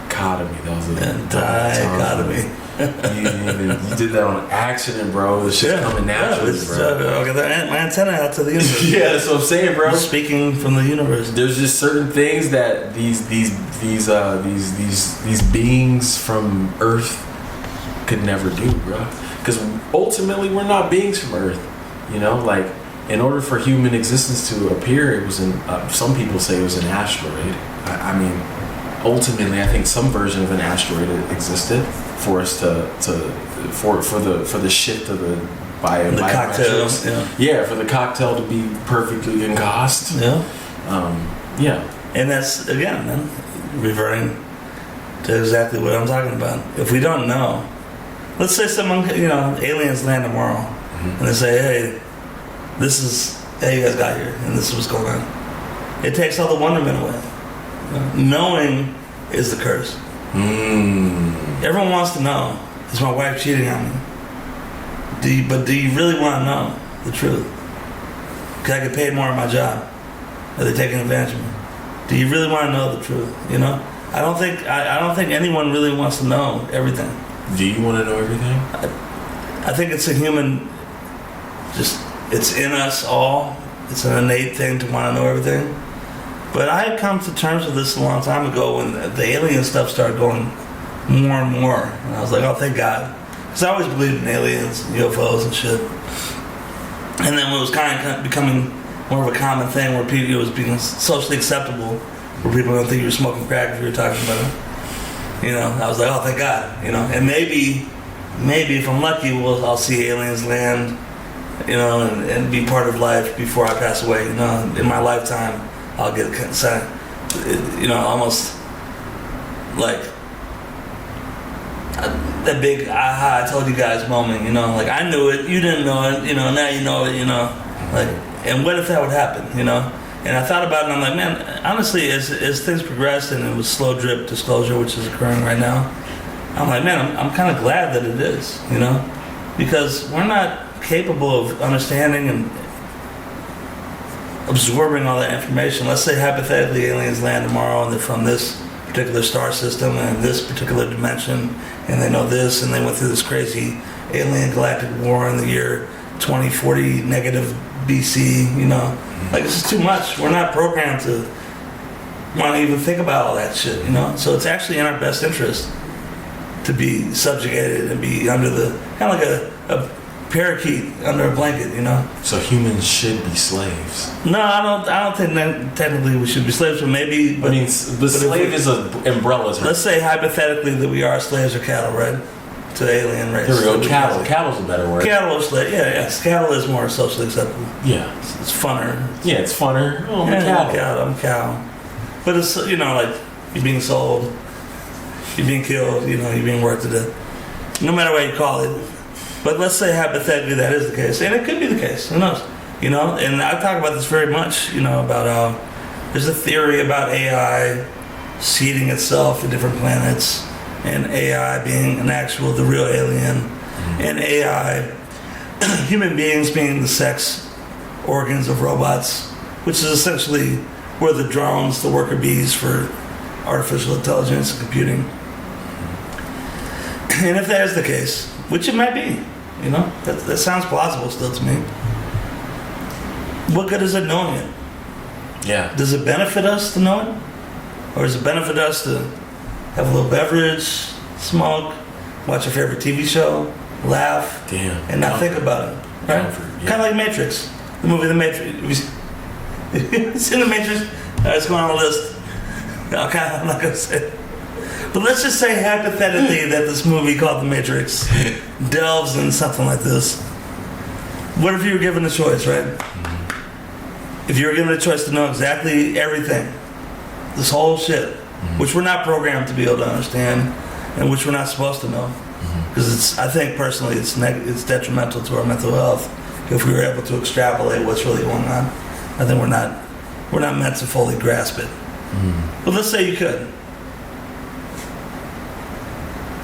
Speaker 3: Dichotomy. That was a
Speaker 1: dichotomy.
Speaker 3: You did that on accident, bro. This shit's coming naturally, bro.
Speaker 1: I got my antenna out to the universe.
Speaker 3: Yeah, that's what I'm saying, bro.
Speaker 1: I'm speaking from the universe.
Speaker 3: There's just certain things that these beings from Earth could never do, bro. Because ultimately, we're not beings from Earth. You know, like in order for human existence to appear, it was some people say it was an asteroid. I mean, ultimately, I think some version of an asteroid existed for us for the shift of the
Speaker 1: cocktail.
Speaker 3: Yeah, for the cocktail to be perfectly concussed. Yeah.
Speaker 1: And that's again, man, reverting to exactly what I'm talking about. If we don't know, let's say someone, aliens land tomorrow, and they say, hey, this is how you guys got here, and this is what's going on. It takes all the wonderment away. Knowing is the curse. Everyone wants to know, is my wife cheating on me? Do you really want to know the truth? Can I get paid more at my job? Are they taking advantage of me? Do you really want to know the truth? You know, I don't think anyone really wants to know everything.
Speaker 3: Do you want to know everything?
Speaker 1: I think it's a human, it's in us all. It's an innate thing to want to know everything. But I had come to terms with this a long time ago when the alien stuff started going more and more. And I was like, oh, thank God. Because I always believed in aliens, UFOs and shit. And then when it was kind of becoming more of a common thing where people, it was being socially acceptable, where people don't think you were smoking crack if you were talking about it. You know, I was like, oh, thank God. You know, and maybe if I'm lucky, I'll see aliens land, you know, and be part of life before I pass away. You know, in my lifetime, I'll get consent. You know, almost like that big aha, I told you guys moment. You know, like I knew it, you didn't know it. You know, now you know it. You know, like, and what if that would happen? You know. And I thought about it, and I'm like, man, honestly, as things progressed and it was slow drip disclosure, which is occurring right now, I'm like, man, I'm kind of glad that it is, you know, because we're not capable of understanding and absorbing all that information. Let's say hypothetically aliens land tomorrow and they're from this particular star system and this particular dimension, and they know this, and they went through this crazy alien galactic war in the year 2040 negative BC, you know. Like, this is too much. We're not programmed to want to even think about all that shit, you know? So it's actually in our best interest to be subjugated and be under the, kind of like a parakeet under a blanket, you know?
Speaker 3: So humans should be slaves.
Speaker 1: No, I don't think that technically we should be slaves, but maybe...
Speaker 3: I mean, the slave is an umbrella term.
Speaker 1: Let's say hypothetically that we are slaves or cattle, right? To the alien race.
Speaker 3: There we go. Cattle. Cattle's a better word.
Speaker 1: Cattle or slave. Yeah. Cattle is more socially acceptable.
Speaker 3: Yeah.
Speaker 1: It's funner.
Speaker 3: Yeah, it's funner. Oh, I'm
Speaker 1: Yeah,
Speaker 3: a cattle.
Speaker 1: I'm a cow. But it's, you know, like, you're being sold, you're being killed, you know, you're being worked to death. No matter what you call it. But let's say hypothetically that is the case. And it could be the case. Who knows? You know, and I talk about this very much, you know, about there's a theory about AI seeding itself in different planets, and AI being the real alien, and AI, human beings being the sex organs of robots, which is essentially we're the drones, the worker bees for artificial intelligence and computing. And if that is the case, which it might be, you know, that sounds plausible still to me. What good is it knowing it?
Speaker 3: Yeah.
Speaker 1: Does it benefit us to know it? Or does it benefit us to have a little beverage, smoke, watch your favorite TV show, laugh, and not think about it? Right?
Speaker 3: Yeah.
Speaker 1: Kind of like Matrix, the movie The Matrix. It's in The Matrix. All right, let's go on the list. Okay, I'm not going to say it. But let's just say hypothetically that this movie called The Matrix delves into something like this. What if you were given a choice, right? If you were given a choice to know exactly everything, this whole shit, which we're not programmed to be able to understand, and which we're not supposed to know, because I think personally it's detrimental to our mental health if we were able to extrapolate what's really going on. I think we're not meant to fully grasp it. But let's say you could.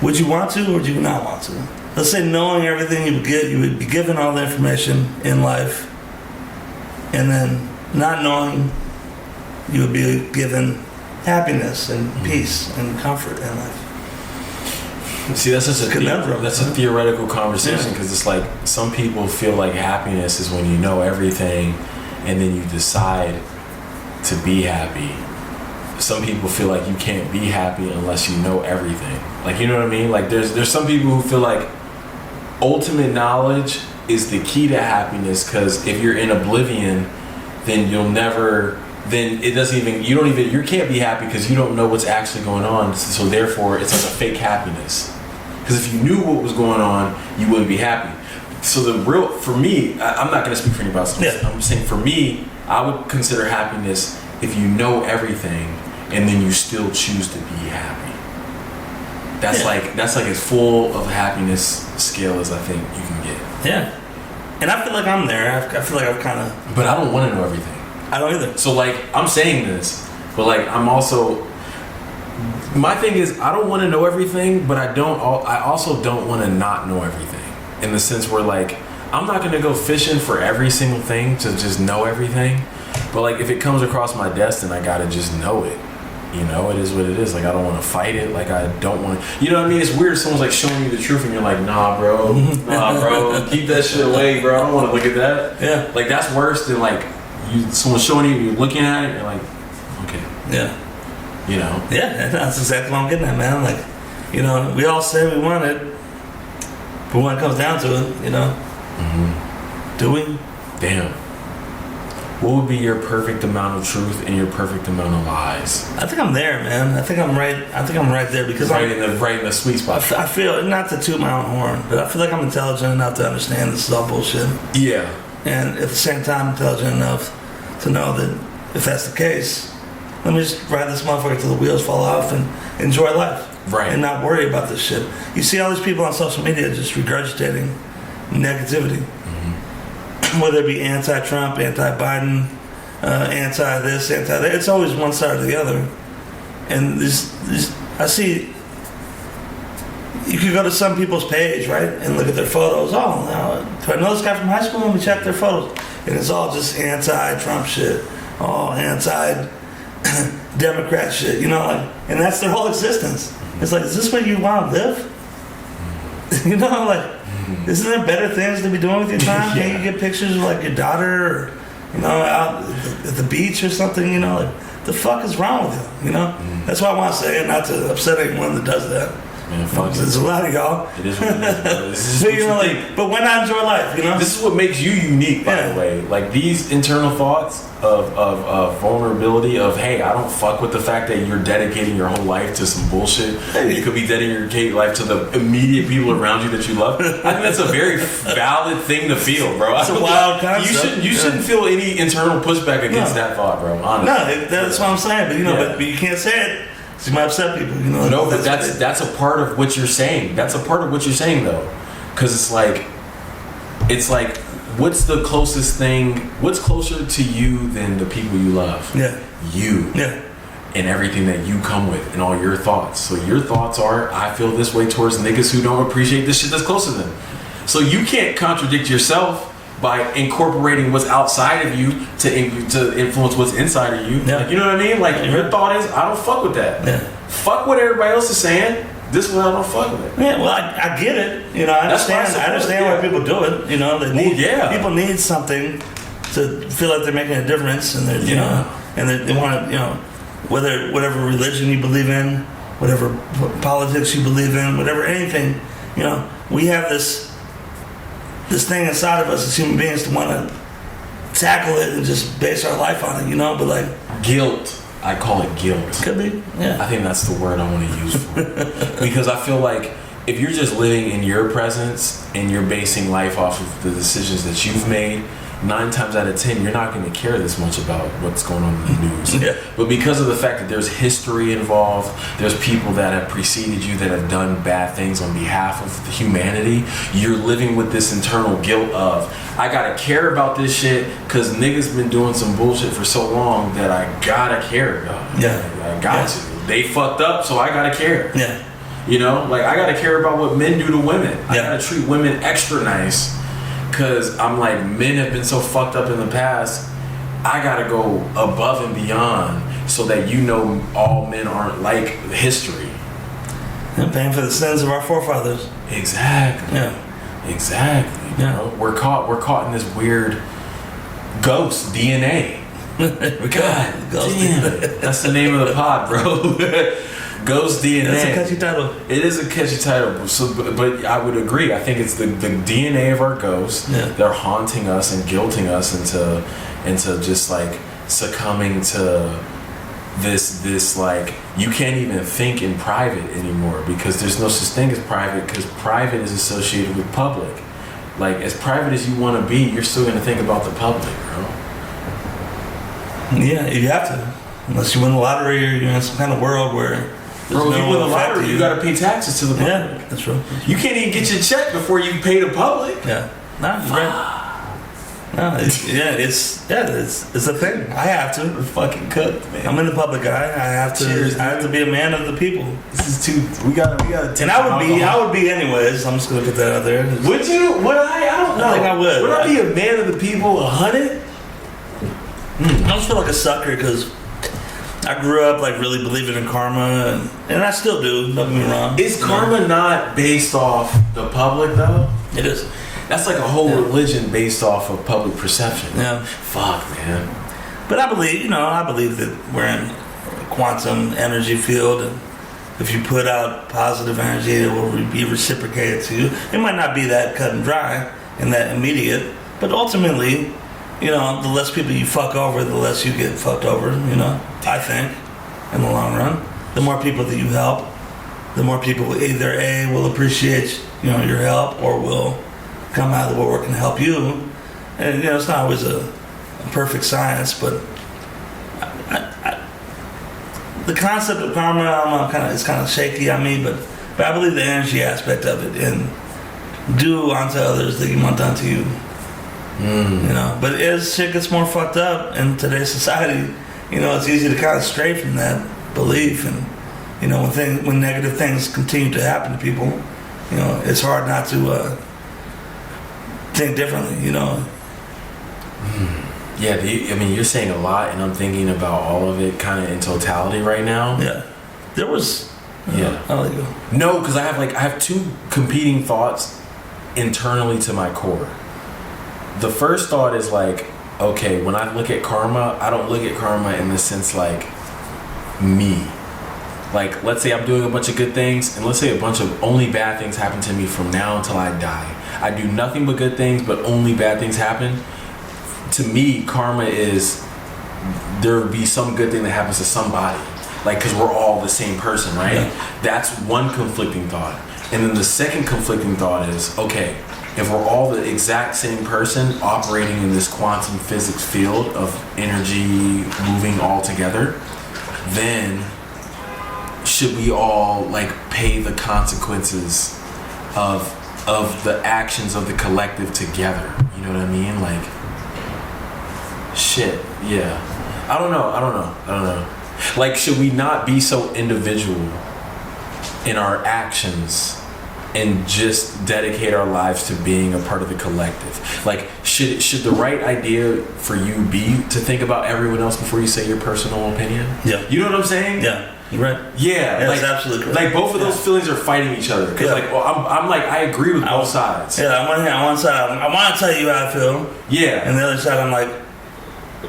Speaker 1: Would you want to, or would you not want to? Let's say knowing everything you would be given all the information in life, and then not knowing, you would be given happiness and peace and comfort in life.
Speaker 3: See, that's just a theoretical conversation, because it's like some people feel like happiness is when you know everything and then you decide to be happy. Some people feel like you can't be happy unless you know everything. Like, you know what I mean? Like, there's some people who feel like ultimate knowledge is the key to happiness, because if you're in oblivion, then you can't be happy because you don't know what's actually going on. So therefore, it's like a fake happiness. Because if you knew what was going on, you wouldn't be happy. So for me, I'm not going to speak for anybody else.
Speaker 1: Yeah.
Speaker 3: I'm saying for me, I would consider happiness if you know everything and then you still choose to be happy. That's like as full of happiness scale as I think you can get.
Speaker 1: Yeah. And I feel like I'm there. I feel like I've kind of...
Speaker 3: But I don't want to know everything.
Speaker 1: I don't either.
Speaker 3: So, like, I'm saying this, but, like, I'm also... My thing is, I don't want to know everything, but I also don't want to not know everything. In the sense where, like, I'm not gonna go fishing for every single thing to just know everything. But like, if it comes across my desk, then I gotta just know it. You know, it is what it is. Like, I don't want to fight it. Like, I don't want to. You know what I mean? It's weird. Someone's like showing you the truth, and you're like, nah, bro, keep that shit away, bro. I don't want to look at that.
Speaker 1: Yeah.
Speaker 3: Like, that's worse than like someone showing you, you're looking at it, you're like, okay.
Speaker 1: Yeah.
Speaker 3: You know.
Speaker 1: Yeah, that's exactly what I'm getting at, man. Like, you know, we all say we want it, but when it comes down to it, you know, do we?
Speaker 3: Damn. What would be your perfect amount of truth and your perfect amount of lies?
Speaker 1: I think I'm there, man. I think I'm right there because
Speaker 3: right in the sweet spot.
Speaker 1: I feel, not to toot my own horn, but I feel like I'm intelligent enough to understand this is all bullshit.
Speaker 3: Yeah.
Speaker 1: And at the same time, intelligent enough to know that if that's the case, let me just ride this motherfucker till the wheels fall off and enjoy life.
Speaker 3: Right.
Speaker 1: And not worry about this shit. You see all these people on social media just regurgitating negativity. Whether it be anti-Trump, anti-Biden, anti-this, anti-that. It's always one side or the other. And I see, you could go to some people's page, right, and look at their photos. Oh, now, do I know this guy from high school? Let me check their photos. And it's all just anti-Trump shit. All anti-Democrat shit, you know, like, and that's their whole existence. It's like, is this where you want to live? You know, like, isn't there better things to be doing with your time?
Speaker 3: Yeah.
Speaker 1: Can't you get pictures of like your daughter, or, you know, out at the beach or something? You know, like, the fuck is wrong with you? You know, that's why I want to say it, not to upset anyone that does that.
Speaker 3: Man, fuck
Speaker 1: There's a lot of y'all.
Speaker 3: It is what it is, bro. This is
Speaker 1: So,
Speaker 3: what
Speaker 1: you know,
Speaker 3: think.
Speaker 1: like, but when I enjoy life, you know.
Speaker 3: This is what makes you unique, by the way. Like, these internal thoughts of vulnerability, of, hey, I don't fuck with the fact that you're dedicating your whole life to some bullshit. You could be dedicating your life to the immediate people around you that you love. I think that's a very valid thing to feel, bro.
Speaker 1: It's a wild concept.
Speaker 3: You shouldn't feel any internal pushback against that thought, bro. Honestly.
Speaker 1: No, that's what I'm saying. But, you know, but you can't say it. You might upset people, you know.
Speaker 3: No, but that's a part of what you're saying. That's a part of what you're saying, though, because it's like, what's the closest thing? What's closer to you than the people you love?
Speaker 1: Yeah.
Speaker 3: You.
Speaker 1: Yeah.
Speaker 3: And everything that you come with, and all your thoughts. So your thoughts are, I feel this way towards niggas who don't appreciate the shit that's close to them. So you can't contradict yourself by incorporating what's outside of you to influence what's inside of you.
Speaker 1: Yeah.
Speaker 3: Like, you know what I mean? Like, your thought is, I don't fuck with that.
Speaker 1: Yeah.
Speaker 3: Fuck what everybody else is saying. This is what I don't fuck with it.
Speaker 1: Yeah, well, I get it. You know, I understand why people do it. You know, people need something to feel like they're making a difference, and you know, and they want to, you know, whatever religion you believe in, whatever politics you believe in, whatever anything, you know, we have this thing inside of us as human beings to want to tackle it and just base our life on it, you know. But like
Speaker 3: guilt. I call it guilt.
Speaker 1: Could be, yeah.
Speaker 3: I think that's the word I want to use for it. Because I feel like if you're just living in your presence and you're basing life off of the decisions that you've made, 9 times out of 10, you're not going to care this much about what's going on in the news.
Speaker 1: Yeah.
Speaker 3: But because of the fact that there's history involved, there's people that have preceded you that have done bad things on behalf of humanity, you're living with this internal guilt of, I gotta care about this shit because niggas been doing some bullshit for so long that I gotta care about it.
Speaker 1: Yeah.
Speaker 3: I got to. They fucked up, so I gotta care.
Speaker 1: Yeah.
Speaker 3: You know, like, I gotta care about what men do to women. I
Speaker 1: Yeah.
Speaker 3: gotta treat women extra nice. Because I'm like, men have been so fucked up in the past, I gotta go above and beyond so that, you know, all men aren't like history.
Speaker 1: And paying for the sins of our forefathers.
Speaker 3: Exactly.
Speaker 1: Yeah.
Speaker 3: Exactly.
Speaker 1: Yeah.
Speaker 3: Bro. We're caught in this weird ghost DNA. God damn. That's the name of the pod, bro. Ghost DNA.
Speaker 1: That's a catchy title.
Speaker 3: It is a catchy title, so, but I would agree. I think it's the DNA of our ghosts.
Speaker 1: Yeah.
Speaker 3: They're haunting us and guilting us into just like succumbing to this like, you can't even think in private anymore because there's no such thing as private, because private is associated with public. Like, as private as you want to be, you're still going to think about the public, bro.
Speaker 1: Yeah, you have to. Unless you win the lottery or you're in some kind of world where
Speaker 3: Bro, if you win the lottery, you got to pay taxes to the public.
Speaker 1: Yeah, that's true.
Speaker 3: You can't even get your check before you pay the public.
Speaker 1: Yeah. Nah, you're right. No, it's a thing. I have to.
Speaker 3: We're fucking cooked, man.
Speaker 1: I'm in the public eye. I have to.
Speaker 3: Cheers,
Speaker 1: I have to be a man of the people.
Speaker 3: This is too. We gotta.
Speaker 1: And I would be anyways. I'm just gonna put that out there.
Speaker 3: Would you? Would I? I don't know.
Speaker 1: I think I would.
Speaker 3: Would I be a man of the people? 100?
Speaker 1: I just feel like a sucker because I grew up like really believing in karma, and I still do. Don't get me wrong.
Speaker 3: Is karma not based off the public though?
Speaker 1: It is.
Speaker 3: That's like a whole religion based off of public perception.
Speaker 1: Yeah.
Speaker 3: Fuck, man.
Speaker 1: But I believe that we're in a quantum energy field, and if you put out positive energy, it will be reciprocated to you. It might not be that cut and dry and that immediate, but ultimately, the less people you fuck over, the less you get fucked over, I think, in the long run. The more people that you help, the more people either A, will appreciate, your help, or will come out of the woodwork and help you. And, it's not always a perfect science, but the concept of karma, it's kind of shaky on me, but I believe the energy aspect of it, and do unto others that you want done to you. But as shit gets more fucked up in today's society, it's easy to kind of stray from that belief, and when negative things continue to happen to people, it's hard not to think differently.
Speaker 3: Yeah, you're saying a lot, and I'm thinking about all of it kind of in totality right now.
Speaker 1: Yeah, there was. I'll let you go.
Speaker 3: No, because I have two competing thoughts internally to my core. The first thought is like, okay, when I look at karma, I don't look at karma in the sense like me. Like, let's say I'm doing a bunch of good things, and let's say a bunch of only bad things happen to me from now until I die. I do nothing but good things, but only bad things happen. To me, karma is there will be some good thing that happens to somebody. Like, because we're all the same person, right?
Speaker 1: Yeah.
Speaker 3: That's one conflicting thought. And then the second conflicting thought is, okay, if we're all the exact same person operating in this quantum physics field of energy moving all together, then should we all like pay the consequences of the actions of the collective together? You know what I mean? Like, shit, yeah. I don't know. Like, should we not be so individual in our actions and just dedicate our lives to being a part of the collective? Like, should the right idea for you be to think about everyone else before you say your personal opinion?
Speaker 1: Yeah.
Speaker 3: You know what I'm saying?
Speaker 1: Yeah. You're right.
Speaker 3: Yeah,
Speaker 1: that's absolutely correct.
Speaker 3: Like, both of those feelings are fighting each other. Because, I'm like, I agree with both sides.
Speaker 1: Yeah, on one side, I want to tell you how I feel.
Speaker 3: Yeah.
Speaker 1: And the other side, I'm like,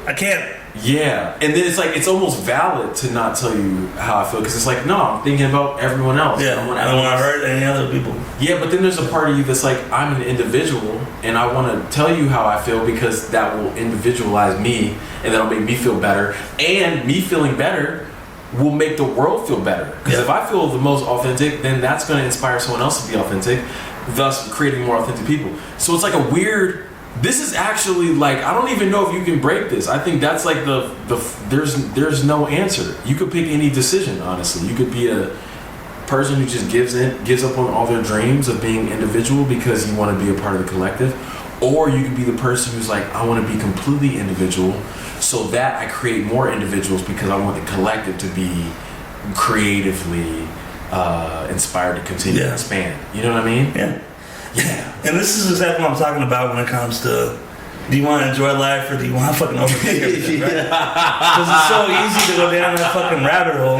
Speaker 1: I can't.
Speaker 3: Yeah. And then it's like, it's almost valid to not tell you how I feel. Because it's like, no, I'm thinking about everyone else.
Speaker 1: Yeah, I don't want to hurt any other people.
Speaker 3: Yeah, but then there's a part of you that's like, I'm an individual, and I want to tell you how I feel because that will individualize me, and that'll make me feel better. And me feeling better will make the world feel better. Because if I feel the most authentic, then that's going to inspire someone else to be authentic, thus creating more authentic people. So it's like a weird... This is actually like, I don't even know if you can break this. I think that's like there's no answer. You could pick any decision, honestly. You could be a person who just gives up on all their dreams of being individual because you want to be a part of the collective. Or you could be the person who's like, I want to be completely individual so that I create more individuals because I want the collective to be creatively inspired to continue to expand. You know what I mean?
Speaker 1: Yeah. Yeah, and this is exactly what I'm talking about when it comes to, do you want to enjoy life or do you want to fucking overthink everything, right? Because it's so easy to go down that fucking rabbit hole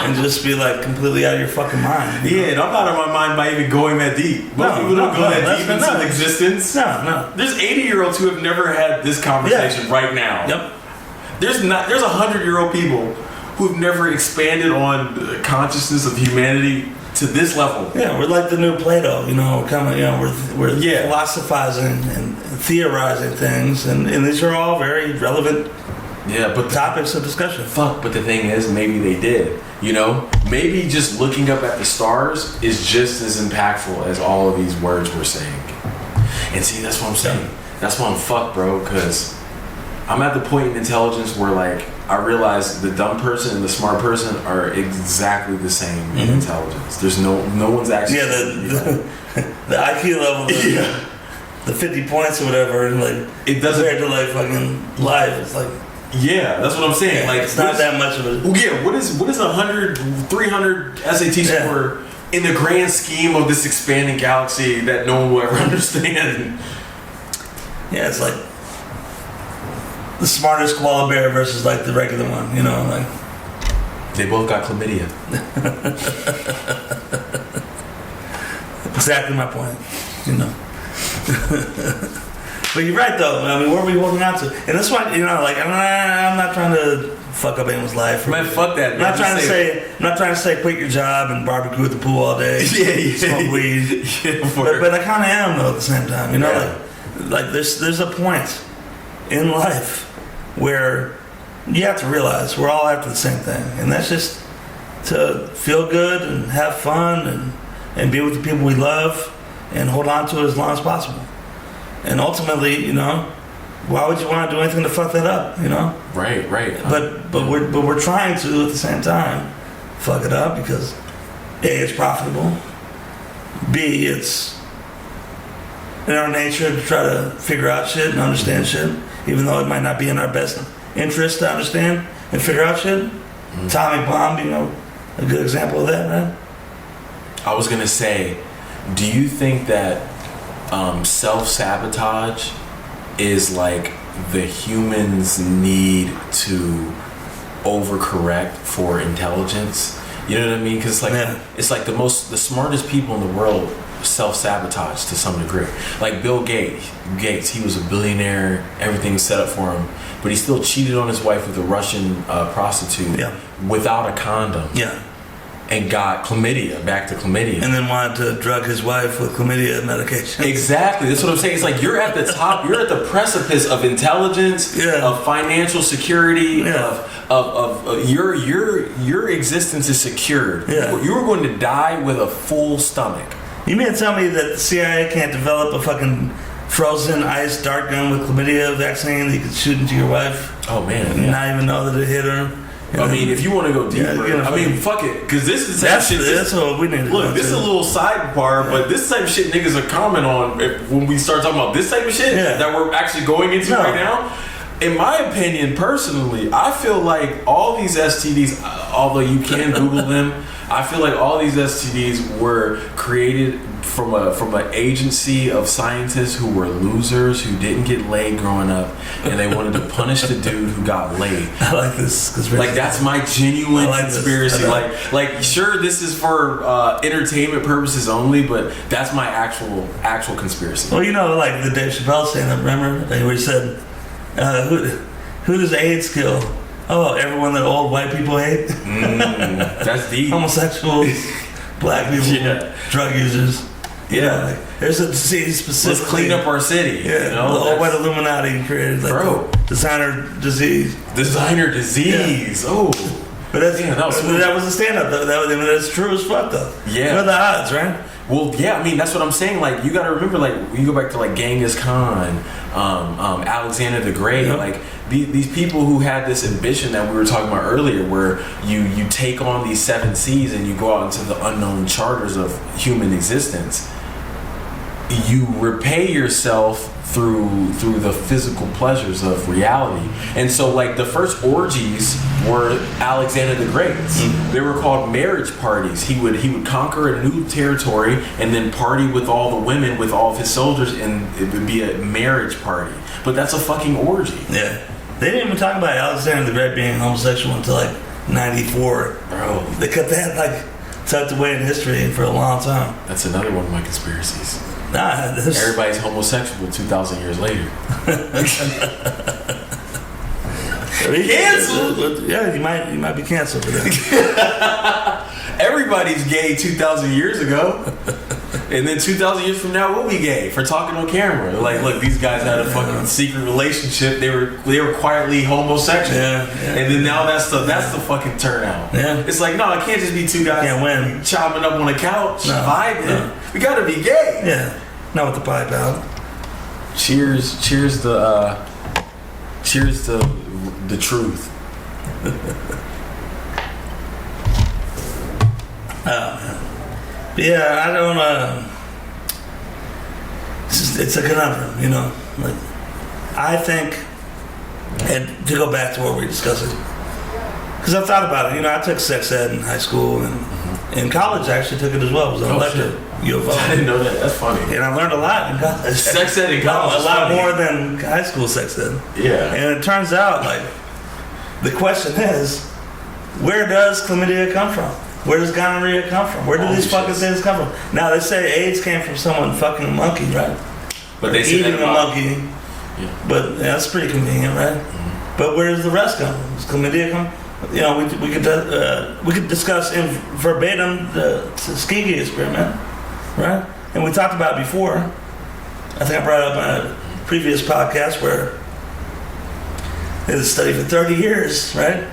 Speaker 1: and just be like completely out of your fucking mind.
Speaker 3: Yeah, and I'm not out of my mind by even going that deep. Most people don't go that deep into existence.
Speaker 1: No.
Speaker 3: There's 80-year-olds who have never had this conversation right now.
Speaker 1: Yep.
Speaker 3: There's 100-year-old people who've never expanded on the consciousness of humanity to this level.
Speaker 1: Yeah, we're like the new Plato, we're philosophizing and theorizing things, and these are all very relevant topics of discussion.
Speaker 3: But the thing is, maybe they did. Maybe just looking up at the stars is just as impactful as all of these words we're saying. And see, that's what I'm saying. That's why I'm fucked, bro, because I'm at the point in intelligence where, like, I realize the dumb person and the smart person are exactly the same in intelligence. There's no one's actually...
Speaker 1: Yeah, the IQ level the 50 points or whatever, and like
Speaker 3: It doesn't.
Speaker 1: compared to like fucking life, it's like
Speaker 3: Yeah, that's what I'm saying. Like
Speaker 1: it's not that much of a.
Speaker 3: Well, yeah, what is 100, 300 SAT
Speaker 1: Yeah.
Speaker 3: score in the grand scheme of this expanding galaxy that no one will ever understand?
Speaker 1: Yeah, it's like the smartest koala bear versus like the regular one, you know, like.
Speaker 3: They both got chlamydia.
Speaker 1: Exactly my point, you know. But you're right though. I mean, where are we holding on to? And that's why, you know, like I'm not trying to fuck up anyone's life.
Speaker 3: Man, fuck that.
Speaker 1: I'm not trying to say quit your job and barbecue at the pool all day.
Speaker 3: Yeah.
Speaker 1: Smoke weed.
Speaker 3: Yeah,
Speaker 1: But I kind of am though at the same time. You know, like there's a point in life where you have to realize we're all after the same thing, and that's just to feel good and have fun and be with the people we love and hold on to it as long as possible. And ultimately, you know, why would you want to do anything to fuck that up? You know.
Speaker 3: Right.
Speaker 1: But we're trying to at the same time fuck it up because A, it's profitable. B, it's in our nature to try to figure out shit and understand shit, even though it might not be in our best interest to understand and figure out shit. Atomic bomb, you know, a good example of that, right?
Speaker 3: I was gonna say, do you think that self-sabotage is like the human's need to overcorrect for intelligence? You know what I mean? Because it's like the smartest people in the world self-sabotage to some degree. Like Bill Gates, he was a billionaire, everything was set up for him, but he still cheated on his wife with a Russian prostitute without a condom.
Speaker 1: Yeah.
Speaker 3: And got chlamydia, back to chlamydia.
Speaker 1: And then wanted to drug his wife with chlamydia medication.
Speaker 3: Exactly. That's what I'm saying. It's like you're at the top, you're at the precipice of intelligence, of financial security, of your existence is secured.
Speaker 1: Yeah.
Speaker 3: You were going to die with a full stomach.
Speaker 1: You mean to tell me that the CIA can't develop a fucking frozen ice dart gun with chlamydia vaccine that you could shoot into your wife?
Speaker 3: Oh man.
Speaker 1: And not even know that it hit her?
Speaker 3: I mean, if you want to go deeper, I mean, fuck it, because this is shit.
Speaker 1: That's what we need to
Speaker 3: look. This is a little sidebar, but this type of shit niggas are comment on when we start talking about this type of shit that we're actually going into right now. In my opinion, personally, I feel like all these STDs, although you can Google them, I feel like all these STDs were created from an agency of scientists who were losers, who didn't get laid growing up, and they wanted to punish the dude who got laid.
Speaker 1: I like this conspiracy.
Speaker 3: Like that's my genuine conspiracy. Like sure, this is for entertainment purposes only, but that's my actual conspiracy.
Speaker 1: Well, you know, like the Dave Chappelle stand-up, remember? Where he said, who does AIDS kill? Oh, everyone that old white people hate?
Speaker 3: That's deep.
Speaker 1: Homosexuals, black people, drug users.
Speaker 3: Yeah.
Speaker 1: Like, there's a disease specifically.
Speaker 3: Let's clean up our city.
Speaker 1: Yeah,
Speaker 3: you know?
Speaker 1: the old white Illuminati created like designer disease.
Speaker 3: Designer disease. Yeah. Oh.
Speaker 1: But that was a stand-up though. That's true as fuck though.
Speaker 3: Yeah.
Speaker 1: What are the odds, right?
Speaker 3: Well, yeah, I mean, that's what I'm saying. Like, you got to remember, like, when you go back to, like, Genghis Khan, Alexander the Great, like, these people who had this ambition that we were talking about earlier, where you take on these 7 seas and you go out into the unknown charters of human existence, you repay yourself through the physical pleasures of reality. And so, like, the first orgies were Alexander the Great's. They were called marriage parties. He would conquer a new territory and then party with all the women, with all of his soldiers, and it would be a marriage party. But that's a fucking orgy.
Speaker 1: Yeah. They didn't even talk about Alexander the Great being homosexual until like 94.
Speaker 3: Bro.
Speaker 1: They kept that like tucked away in history for a long time.
Speaker 3: That's another one of my conspiracies.
Speaker 1: Nah,
Speaker 3: everybody's homosexual 2,000 years later. Canceled?
Speaker 1: Yeah, you might be canceled for that.
Speaker 3: Everybody's gay 2,000 years ago. And then 2,000 years from now, we'll be gay for talking on camera. Like, look, these guys had a fucking secret relationship. They were quietly homosexual. Yeah. And then now that's the fucking turnout. Yeah. It's like, no, it can't just be two guys chopping up on a couch, vibing. No. We gotta be gay.
Speaker 1: Yeah. Not with the pipe out.
Speaker 3: Cheers the truth.
Speaker 1: Oh man. But yeah, I don't. It's just, it's a conundrum, you know. Like, I think, and to go back to what we were discussing, because I've thought about it. You know, I took sex ed in high school, and in college I actually took it as well. It was an elective. U of O.
Speaker 3: I didn't know that. That's funny.
Speaker 1: And I learned a lot in college.
Speaker 3: Sex ed in college.
Speaker 1: A lot more than high school sex ed.
Speaker 3: Yeah.
Speaker 1: And it turns out, like, the question is, where does chlamydia come from? Where does gonorrhea come from? Where do these fucking things come from? Now, they say AIDS came from someone fucking a monkey, right?
Speaker 3: But they
Speaker 1: eating a monkey.
Speaker 3: Yeah.
Speaker 1: But that's pretty convenient, right? Mm-hmm. But where does the rest come from? Does chlamydia come? You know, we could discuss in verbatim the Tuskegee experiment, right? And we talked about it before. I think I brought it up on a previous podcast where they did a study for 30 years, right?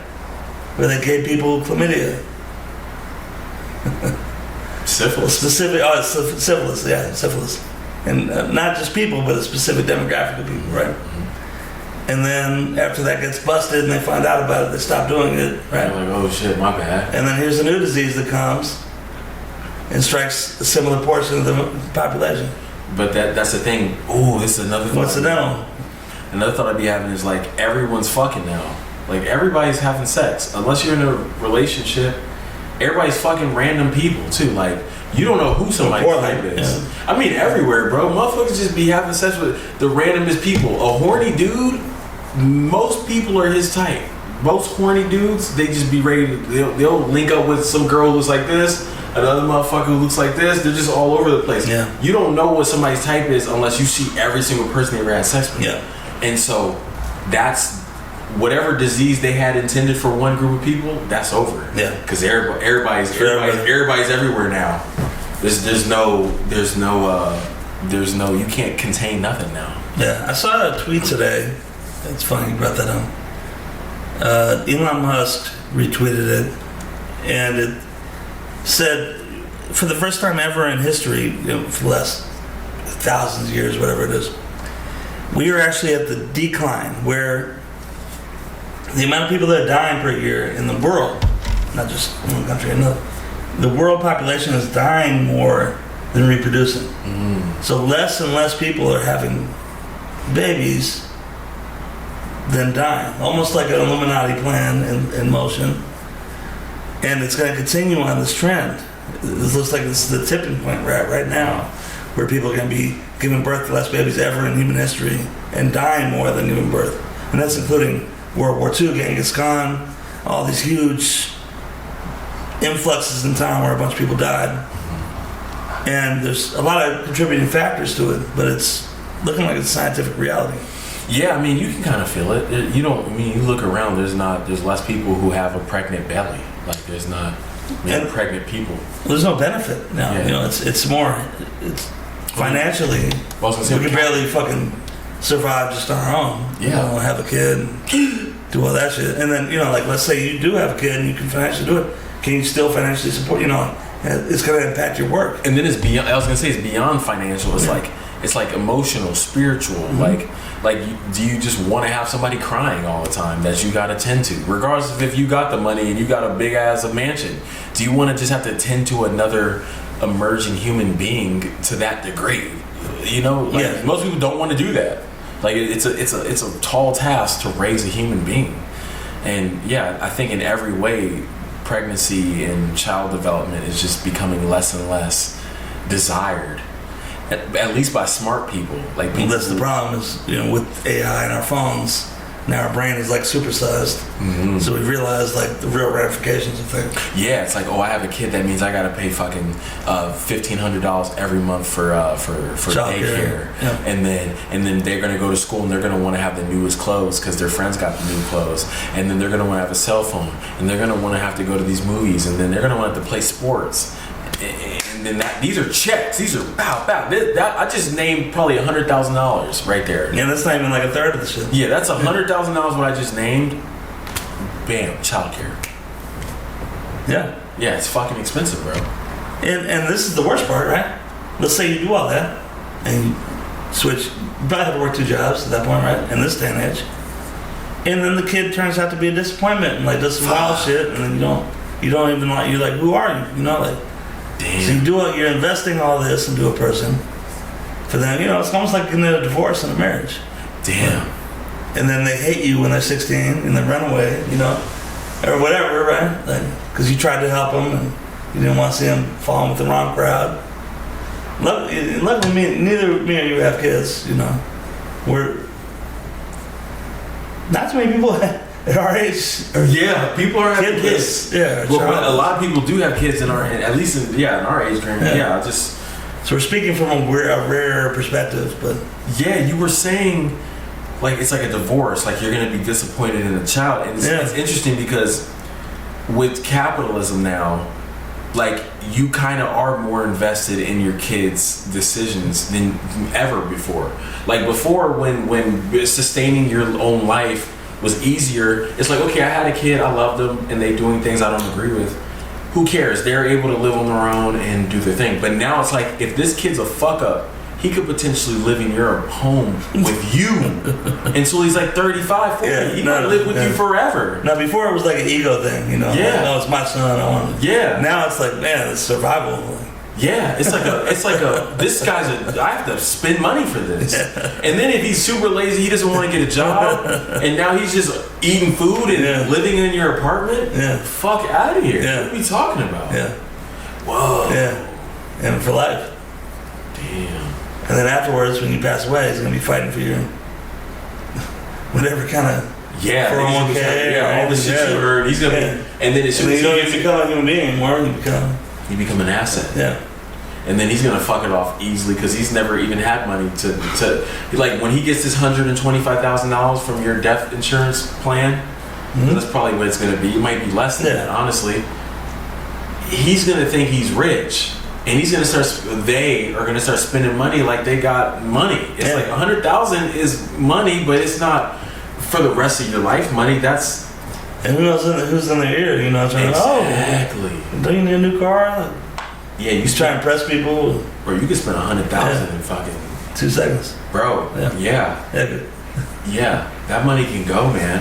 Speaker 1: Where they gave people chlamydia.
Speaker 3: Syphilis.
Speaker 1: Syphilis. And not just people, but a specific demographic of people, right? And then after that gets busted and they find out about it, they stop doing it, right?
Speaker 3: They're like, oh shit, my bad.
Speaker 1: And then here's a new disease that comes and strikes a similar portion of the population.
Speaker 3: But that's the thing. Ooh, this is another thought.
Speaker 1: What's the demo?
Speaker 3: Another thought I'd be having is like everyone's fucking now. Like everybody's having sex. Unless you're in a relationship, everybody's fucking random people too. Like you don't know who somebody's type is. Yeah. I mean everywhere, bro. Motherfuckers just be having sex with the randomest people. A horny dude, most people are his type. Most horny dudes, they just be ready to, they'll link up with some girl who looks like this, another motherfucker who looks like this. They're just all over the place.
Speaker 1: Yeah.
Speaker 3: You don't know what somebody's type is unless you see every single person they ever had sex with.
Speaker 1: Yeah.
Speaker 3: And so that's whatever disease they had intended for one group of people, that's over.
Speaker 1: Yeah.
Speaker 3: Because everybody's everywhere now. There's no you can't contain nothing now.
Speaker 1: Yeah. I saw a tweet today. It's funny you brought that up. Elon Musk retweeted it, and it said, for the first time ever in history, you know, for the last thousands of years, whatever it is, we are actually at the decline where the amount of people that are dying per year in the world, not just in one country, another, the world population is dying more than reproducing. So less and less people are having babies than dying. Almost like an Illuminati plan in motion. And it's going to continue on this trend. It looks like this is the tipping point we're at right now, where people are going to be giving birth to less babies ever in human history and dying more than giving birth. And that's including World War II, Genghis Khan, all these huge influxes in time where a bunch of people died. And there's a lot of contributing factors to it, but it's looking like it's a scientific reality.
Speaker 3: Yeah, I mean, you can kind of feel it. You look around, there's less people who have a pregnant belly. Like, there's not many pregnant people.
Speaker 1: There's no benefit now. Yeah. You know, it's more, it's financially, we can barely fucking survive just on our own.
Speaker 3: Yeah.
Speaker 1: You know, have a kid, and do all that shit. And then, you know, like, let's say you do have a kid and you can financially do it. Can you still financially support, you know, it's going to impact your work.
Speaker 3: And then it's beyond, I was going to say, it's beyond financial. It's like emotional, spiritual. Like, do you just want to have somebody crying all the time that you got to tend to? Regardless of if you got the money and you got a big ass mansion, do you want to just have to tend to another emerging human being to that degree? You know, like, most people don't want to do that. Like, it's a tall task to raise a human being. And yeah, I think in every way, pregnancy and child development is just becoming less and less desired. At least by smart people. Like, people.
Speaker 1: That's the problem is, you know, with AI and our phones, now our brain is like supersized. Mm-hmm. So we realize like the real ramifications of things.
Speaker 3: Yeah, it's like, oh, I have a kid, that means I gotta pay fucking $1,500 every month for daycare. Yeah. And then they're gonna go to school and they're gonna want to have the newest clothes because their friends got the new clothes. And then they're gonna want to have a cell phone. And they're gonna want to have to go to these movies. And then they're gonna want to play sports. And then these are checks. These are bow. I just named probably $100,000 right there.
Speaker 1: Yeah, that's not even like a third of the shit.
Speaker 3: Yeah, that's $100,000 what I just named. Bam, childcare.
Speaker 1: Yeah.
Speaker 3: Yeah, it's fucking expensive, bro.
Speaker 1: And this is the worst part, right? Let's say you do all that and you switch. You probably have to work 2 jobs at that point, right? In this day and age. And then the kid turns out to be a disappointment and like does some wild shit, and then you don't even like, you're like, who are you? You know, like.
Speaker 3: Damn.
Speaker 1: So you're investing all this into a person, for them, you know, it's almost like getting a divorce in a marriage.
Speaker 3: Damn.
Speaker 1: And then they hate you when they're 16 and they run away, you know, or whatever, right? Because you tried to help them and you didn't want to see them fall in with the wrong crowd. Luckily, neither me or you have kids, you know. We're not too many people at our age.
Speaker 3: Yeah, people are having kids.
Speaker 1: Yeah,
Speaker 3: well, a lot of people do have kids in our, at least in our age range. Yeah, just.
Speaker 1: So we're speaking from a rare perspective, but
Speaker 3: yeah, you were saying, like, it's like a divorce. Like, you're going to be disappointed in a child, and it's interesting because with capitalism now, like, you kind of are more invested in your kids' decisions than ever before. Like, before, when sustaining your own life was easier, it's like, okay, I had a kid, I loved them, and they doing things I don't agree with. Who cares? They're able to live on their own and do their thing. But now it's like, if this kid's a fuck up, he could potentially live in your home with you until he's like 35, 40. He might live with you forever.
Speaker 1: Now, before it was like an ego thing, you know?
Speaker 3: Yeah.
Speaker 1: Like, no, it's my son, I want it.
Speaker 3: Yeah.
Speaker 1: Now it's like, man, it's survival.
Speaker 3: Yeah, it's like this guy's I have to spend money for this. And then if he's super lazy, he doesn't want to get a job, and now he's just eating food and living in your apartment.
Speaker 1: Yeah.
Speaker 3: Fuck out of here.
Speaker 1: Yeah.
Speaker 3: What are you talking about?
Speaker 1: Yeah.
Speaker 3: Whoa.
Speaker 1: Yeah. And for life.
Speaker 3: Damn.
Speaker 1: And then afterwards, when you pass away, he's gonna be fighting for your whatever kind of 401k,
Speaker 3: all the shit you heard. He's gonna be, and then as soon as
Speaker 1: you don't even become a human being anymore, you become
Speaker 3: an asset.
Speaker 1: Yeah.
Speaker 3: And then he's gonna fuck it off easily because he's never even had money to like, when he gets this $125,000 from your death insurance plan. That's probably what it's gonna be. It might be less than that, honestly. He's gonna think he's rich, and he's gonna start. They are gonna start spending money like they got money. It's like $100,000 is money, but it's not for the rest of your life money. That's
Speaker 1: and who knows who's in their ear, you know?
Speaker 3: Exactly.
Speaker 1: Don't you need a new car?
Speaker 3: Yeah, you
Speaker 1: try and impress people.
Speaker 3: Bro, you could spend $100,000 in fucking
Speaker 1: 2 seconds.
Speaker 3: Bro, yeah, that money can go, man.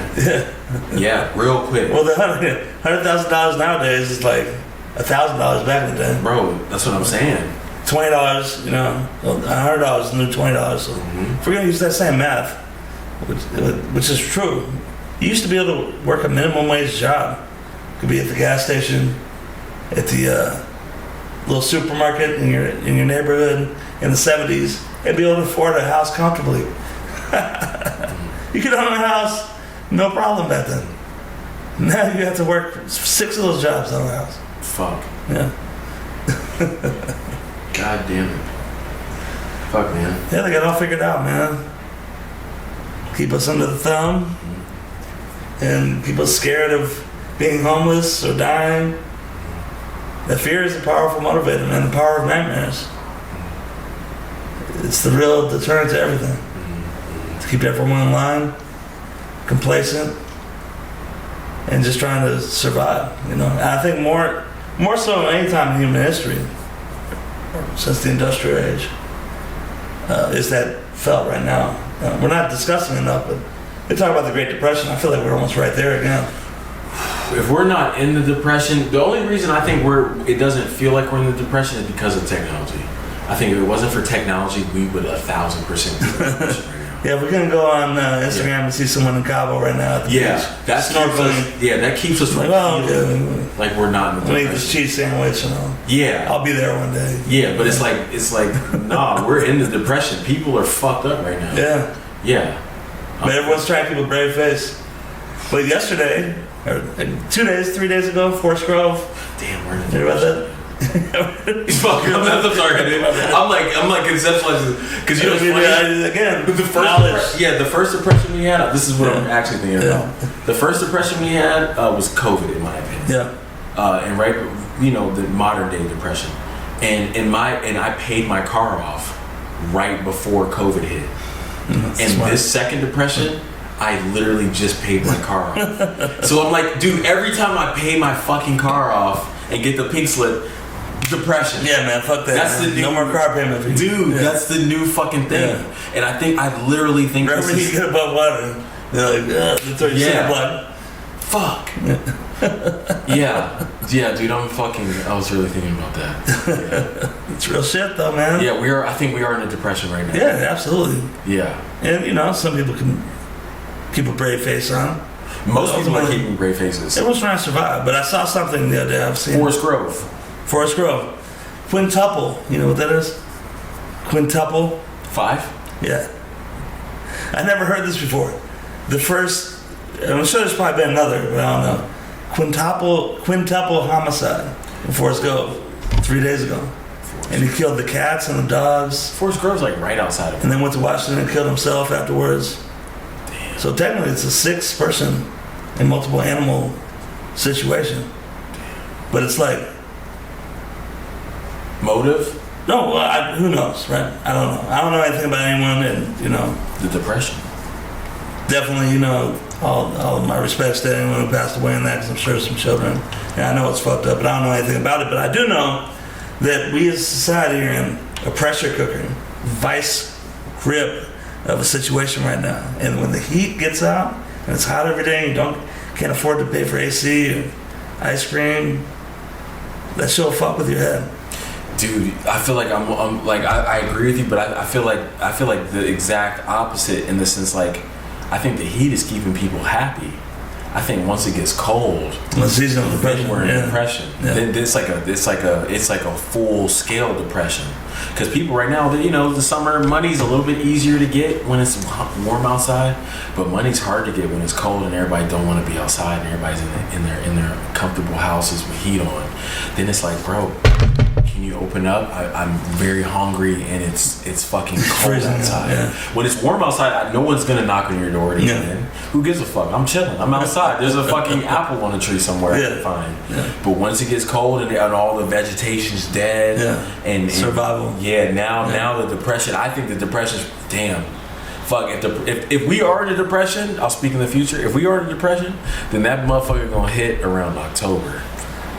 Speaker 3: Yeah, real quick.
Speaker 1: Well, the $100,000 nowadays is like $1,000 back in the day.
Speaker 3: Bro, that's what I'm saying.
Speaker 1: $20, you know, $100 is the new $20. So if we're gonna use that same math, which is true, you used to be able to work a minimum wage job. Could be at the gas station, at the little supermarket in your neighborhood in the 70s, and be able to afford a house comfortably. You could own a house, no problem back then. Now you have to work 6 of those jobs to own a house.
Speaker 3: Fuck.
Speaker 1: Yeah.
Speaker 3: God damn it. Fuck, man.
Speaker 1: Yeah, they got it all figured out, man. Keep us under the thumb and keep us scared of being homeless or dying. The fear is a powerful motivator, man. The power of nightmares. It's the real deterrent to everything. To keep everyone in line, complacent, and just trying to survive. You know, and I think more so than any time in human history, since the industrial age, is that felt right now. We're not discussing enough, but they talk about the Great Depression. I feel like we're almost right there again.
Speaker 3: If we're not in the depression, the only reason I think it doesn't feel like we're in the depression is because of technology. I think if it wasn't for technology, we would 1,000% be in the depression right now.
Speaker 1: Yeah, we're gonna go on Instagram and see someone in Cabo right now at the beach.
Speaker 3: That's snorkeling. That keeps us from feeling like we're not in the depression.
Speaker 1: Eat this cheese sandwich, you know.
Speaker 3: Yeah,
Speaker 1: I'll be there one day.
Speaker 3: Yeah, but it's like nah, we're in the depression. People are fucked up right now. Yeah.
Speaker 1: But everyone's trying to keep a brave face. But yesterday, or 3 days ago, Forest Grove.
Speaker 3: Damn, we're in the
Speaker 1: depression. Hear about that?
Speaker 3: I'm sorry, dude. I'm like conceptualizing because you know
Speaker 1: again
Speaker 3: the first depression we had. This is what I'm actually thinking about. The first depression we had was COVID, in my opinion. And right, you know, the modern day depression. And I paid my car off right before COVID hit. This second depression, I literally just paid my car off. So I'm like, dude, every time I pay my fucking car off and get the pink slip, depression.
Speaker 1: Yeah, man, fuck that. That's the new, no more car payment for you.
Speaker 3: Dude, that's the new fucking thing. And I literally think
Speaker 1: right when you get above water, they're like, that's what you say, like,
Speaker 3: fuck. Yeah, dude, I was really thinking about that. Yeah.
Speaker 1: It's real shit, though, man.
Speaker 3: Yeah, I think we are in a depression right now.
Speaker 1: Yeah, absolutely.
Speaker 3: Yeah.
Speaker 1: And, some people can keep a brave face on.
Speaker 3: Most people are keeping brave faces.
Speaker 1: Everyone's trying to survive. But I saw something the other day. I've seen
Speaker 3: Forest Grove.
Speaker 1: Quintuple. You know what that is? Quintuple?
Speaker 3: 5?
Speaker 1: Yeah. I never heard this before. The first, I'm sure there's probably been another, but I don't know. Quintuple homicide in Forest Grove 3 days ago. And he killed the cats and the dogs.
Speaker 3: Forest Grove's like right outside of it.
Speaker 1: And then went to Washington and killed himself afterwards.
Speaker 3: Damn.
Speaker 1: So technically it's a 6-person and multiple animal situation.
Speaker 3: Damn.
Speaker 1: But it's like...
Speaker 3: Motive?
Speaker 1: No, who knows, right? I don't know. I don't know anything about anyone, and,
Speaker 3: The depression.
Speaker 1: definitely, all of my respects to anyone who passed away in that, because I'm sure some children. And I know it's fucked up, but I don't know anything about it. But I do know that we as a society are in a pressure cooker, vice grip of a situation right now. And when the heat gets out, and it's hot every day, and you can't afford to pay for AC or ice cream, that shit'll fuck with your head.
Speaker 3: Dude, I feel like I'm like I agree with you, but I feel like the exact opposite in the sense like I think the heat is keeping people happy. I think once it gets cold,
Speaker 1: the seasonal depression,
Speaker 3: we're in depression.
Speaker 1: Yeah.
Speaker 3: Then it's like a full scale depression. Because people right now, the summer money's a little bit easier to get when it's warm outside, but money's hard to get when it's cold and everybody don't want to be outside and everybody's in their comfortable houses with heat on. Then it's like, bro, can you open up? I'm very hungry and it's fucking cold outside.
Speaker 1: Yeah.
Speaker 3: When it's warm outside, no one's gonna knock on your door to get in. Who gives a fuck? I'm chilling. I'm outside. There's a fucking apple on a tree somewhere I can find.
Speaker 1: Yeah.
Speaker 3: But once it gets cold and all the vegetation's dead, and
Speaker 1: survival.
Speaker 3: Yeah. Now the depression. I think the depression's damn. Fuck, if we are in a depression, I'll speak in the future. If we are in a depression, then that motherfucker gonna hit around October.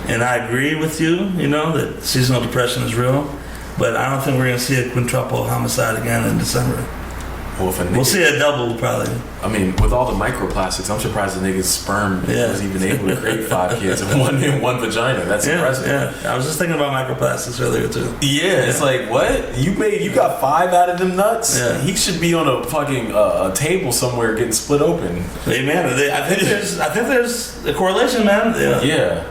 Speaker 1: And I agree with you, that seasonal depression is real, but I don't think we're going to see a quintuple homicide again in December.
Speaker 3: Well,
Speaker 1: we'll see a double, probably.
Speaker 3: I mean, with all the microplastics, I'm surprised the nigga's sperm was even able to create 5 kids in one vagina. That's impressive.
Speaker 1: Yeah, I was just thinking about microplastics earlier, too.
Speaker 3: Yeah, it's like, what? You got 5 out of them nuts?
Speaker 1: Yeah.
Speaker 3: He should be on a fucking a table somewhere getting split open.
Speaker 1: Hey, man, I think there's a correlation, man.
Speaker 3: Yeah.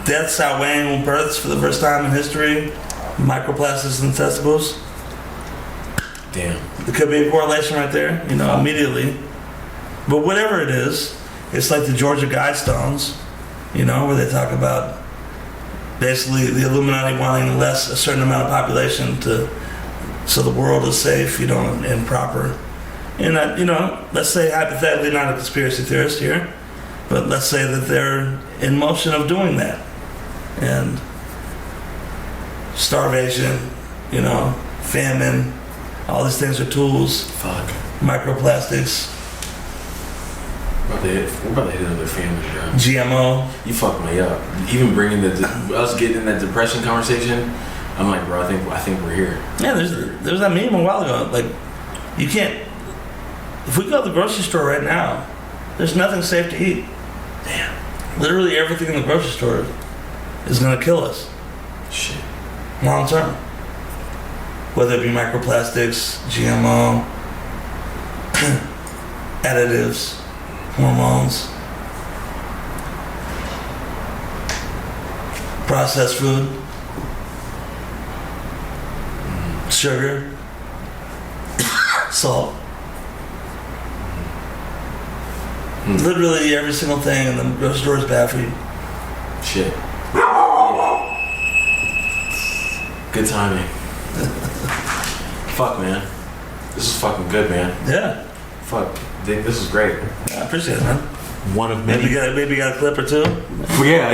Speaker 1: Deaths outweighing births for the first time in history. Microplastics in the testicles.
Speaker 3: Damn.
Speaker 1: There could be a correlation right there, immediately. But whatever it is, it's like the Georgia Guidestones, where they talk about basically the Illuminati wanting a certain amount of population so the world is safe, and proper. And let's say hypothetically, not a conspiracy theorist here, but let's say that they're in motion of doing that. And starvation, famine, all these things are tools.
Speaker 3: Fuck.
Speaker 1: Microplastics.
Speaker 3: We're about to hit another family, bro.
Speaker 1: GMO.
Speaker 3: You fucked me up. Even bringing us getting in that depression conversation, I'm like, bro, I think we're here.
Speaker 1: Yeah, there's that meme a while ago. Like, you can't. If we go to the grocery store right now, there's nothing safe to eat. Damn. Literally everything in the grocery store is gonna kill us.
Speaker 3: Shit.
Speaker 1: Long term. Whether it be microplastics, GMO, additives, hormones, processed food, sugar, salt. Literally every single thing in the grocery store is bad for you.
Speaker 3: Shit. Good timing. Fuck, man. This is fucking good, man.
Speaker 1: Yeah.
Speaker 3: Fuck. This is great.
Speaker 1: I appreciate it, man.
Speaker 3: One of many.
Speaker 1: Maybe you got a clip or two?
Speaker 3: Yeah.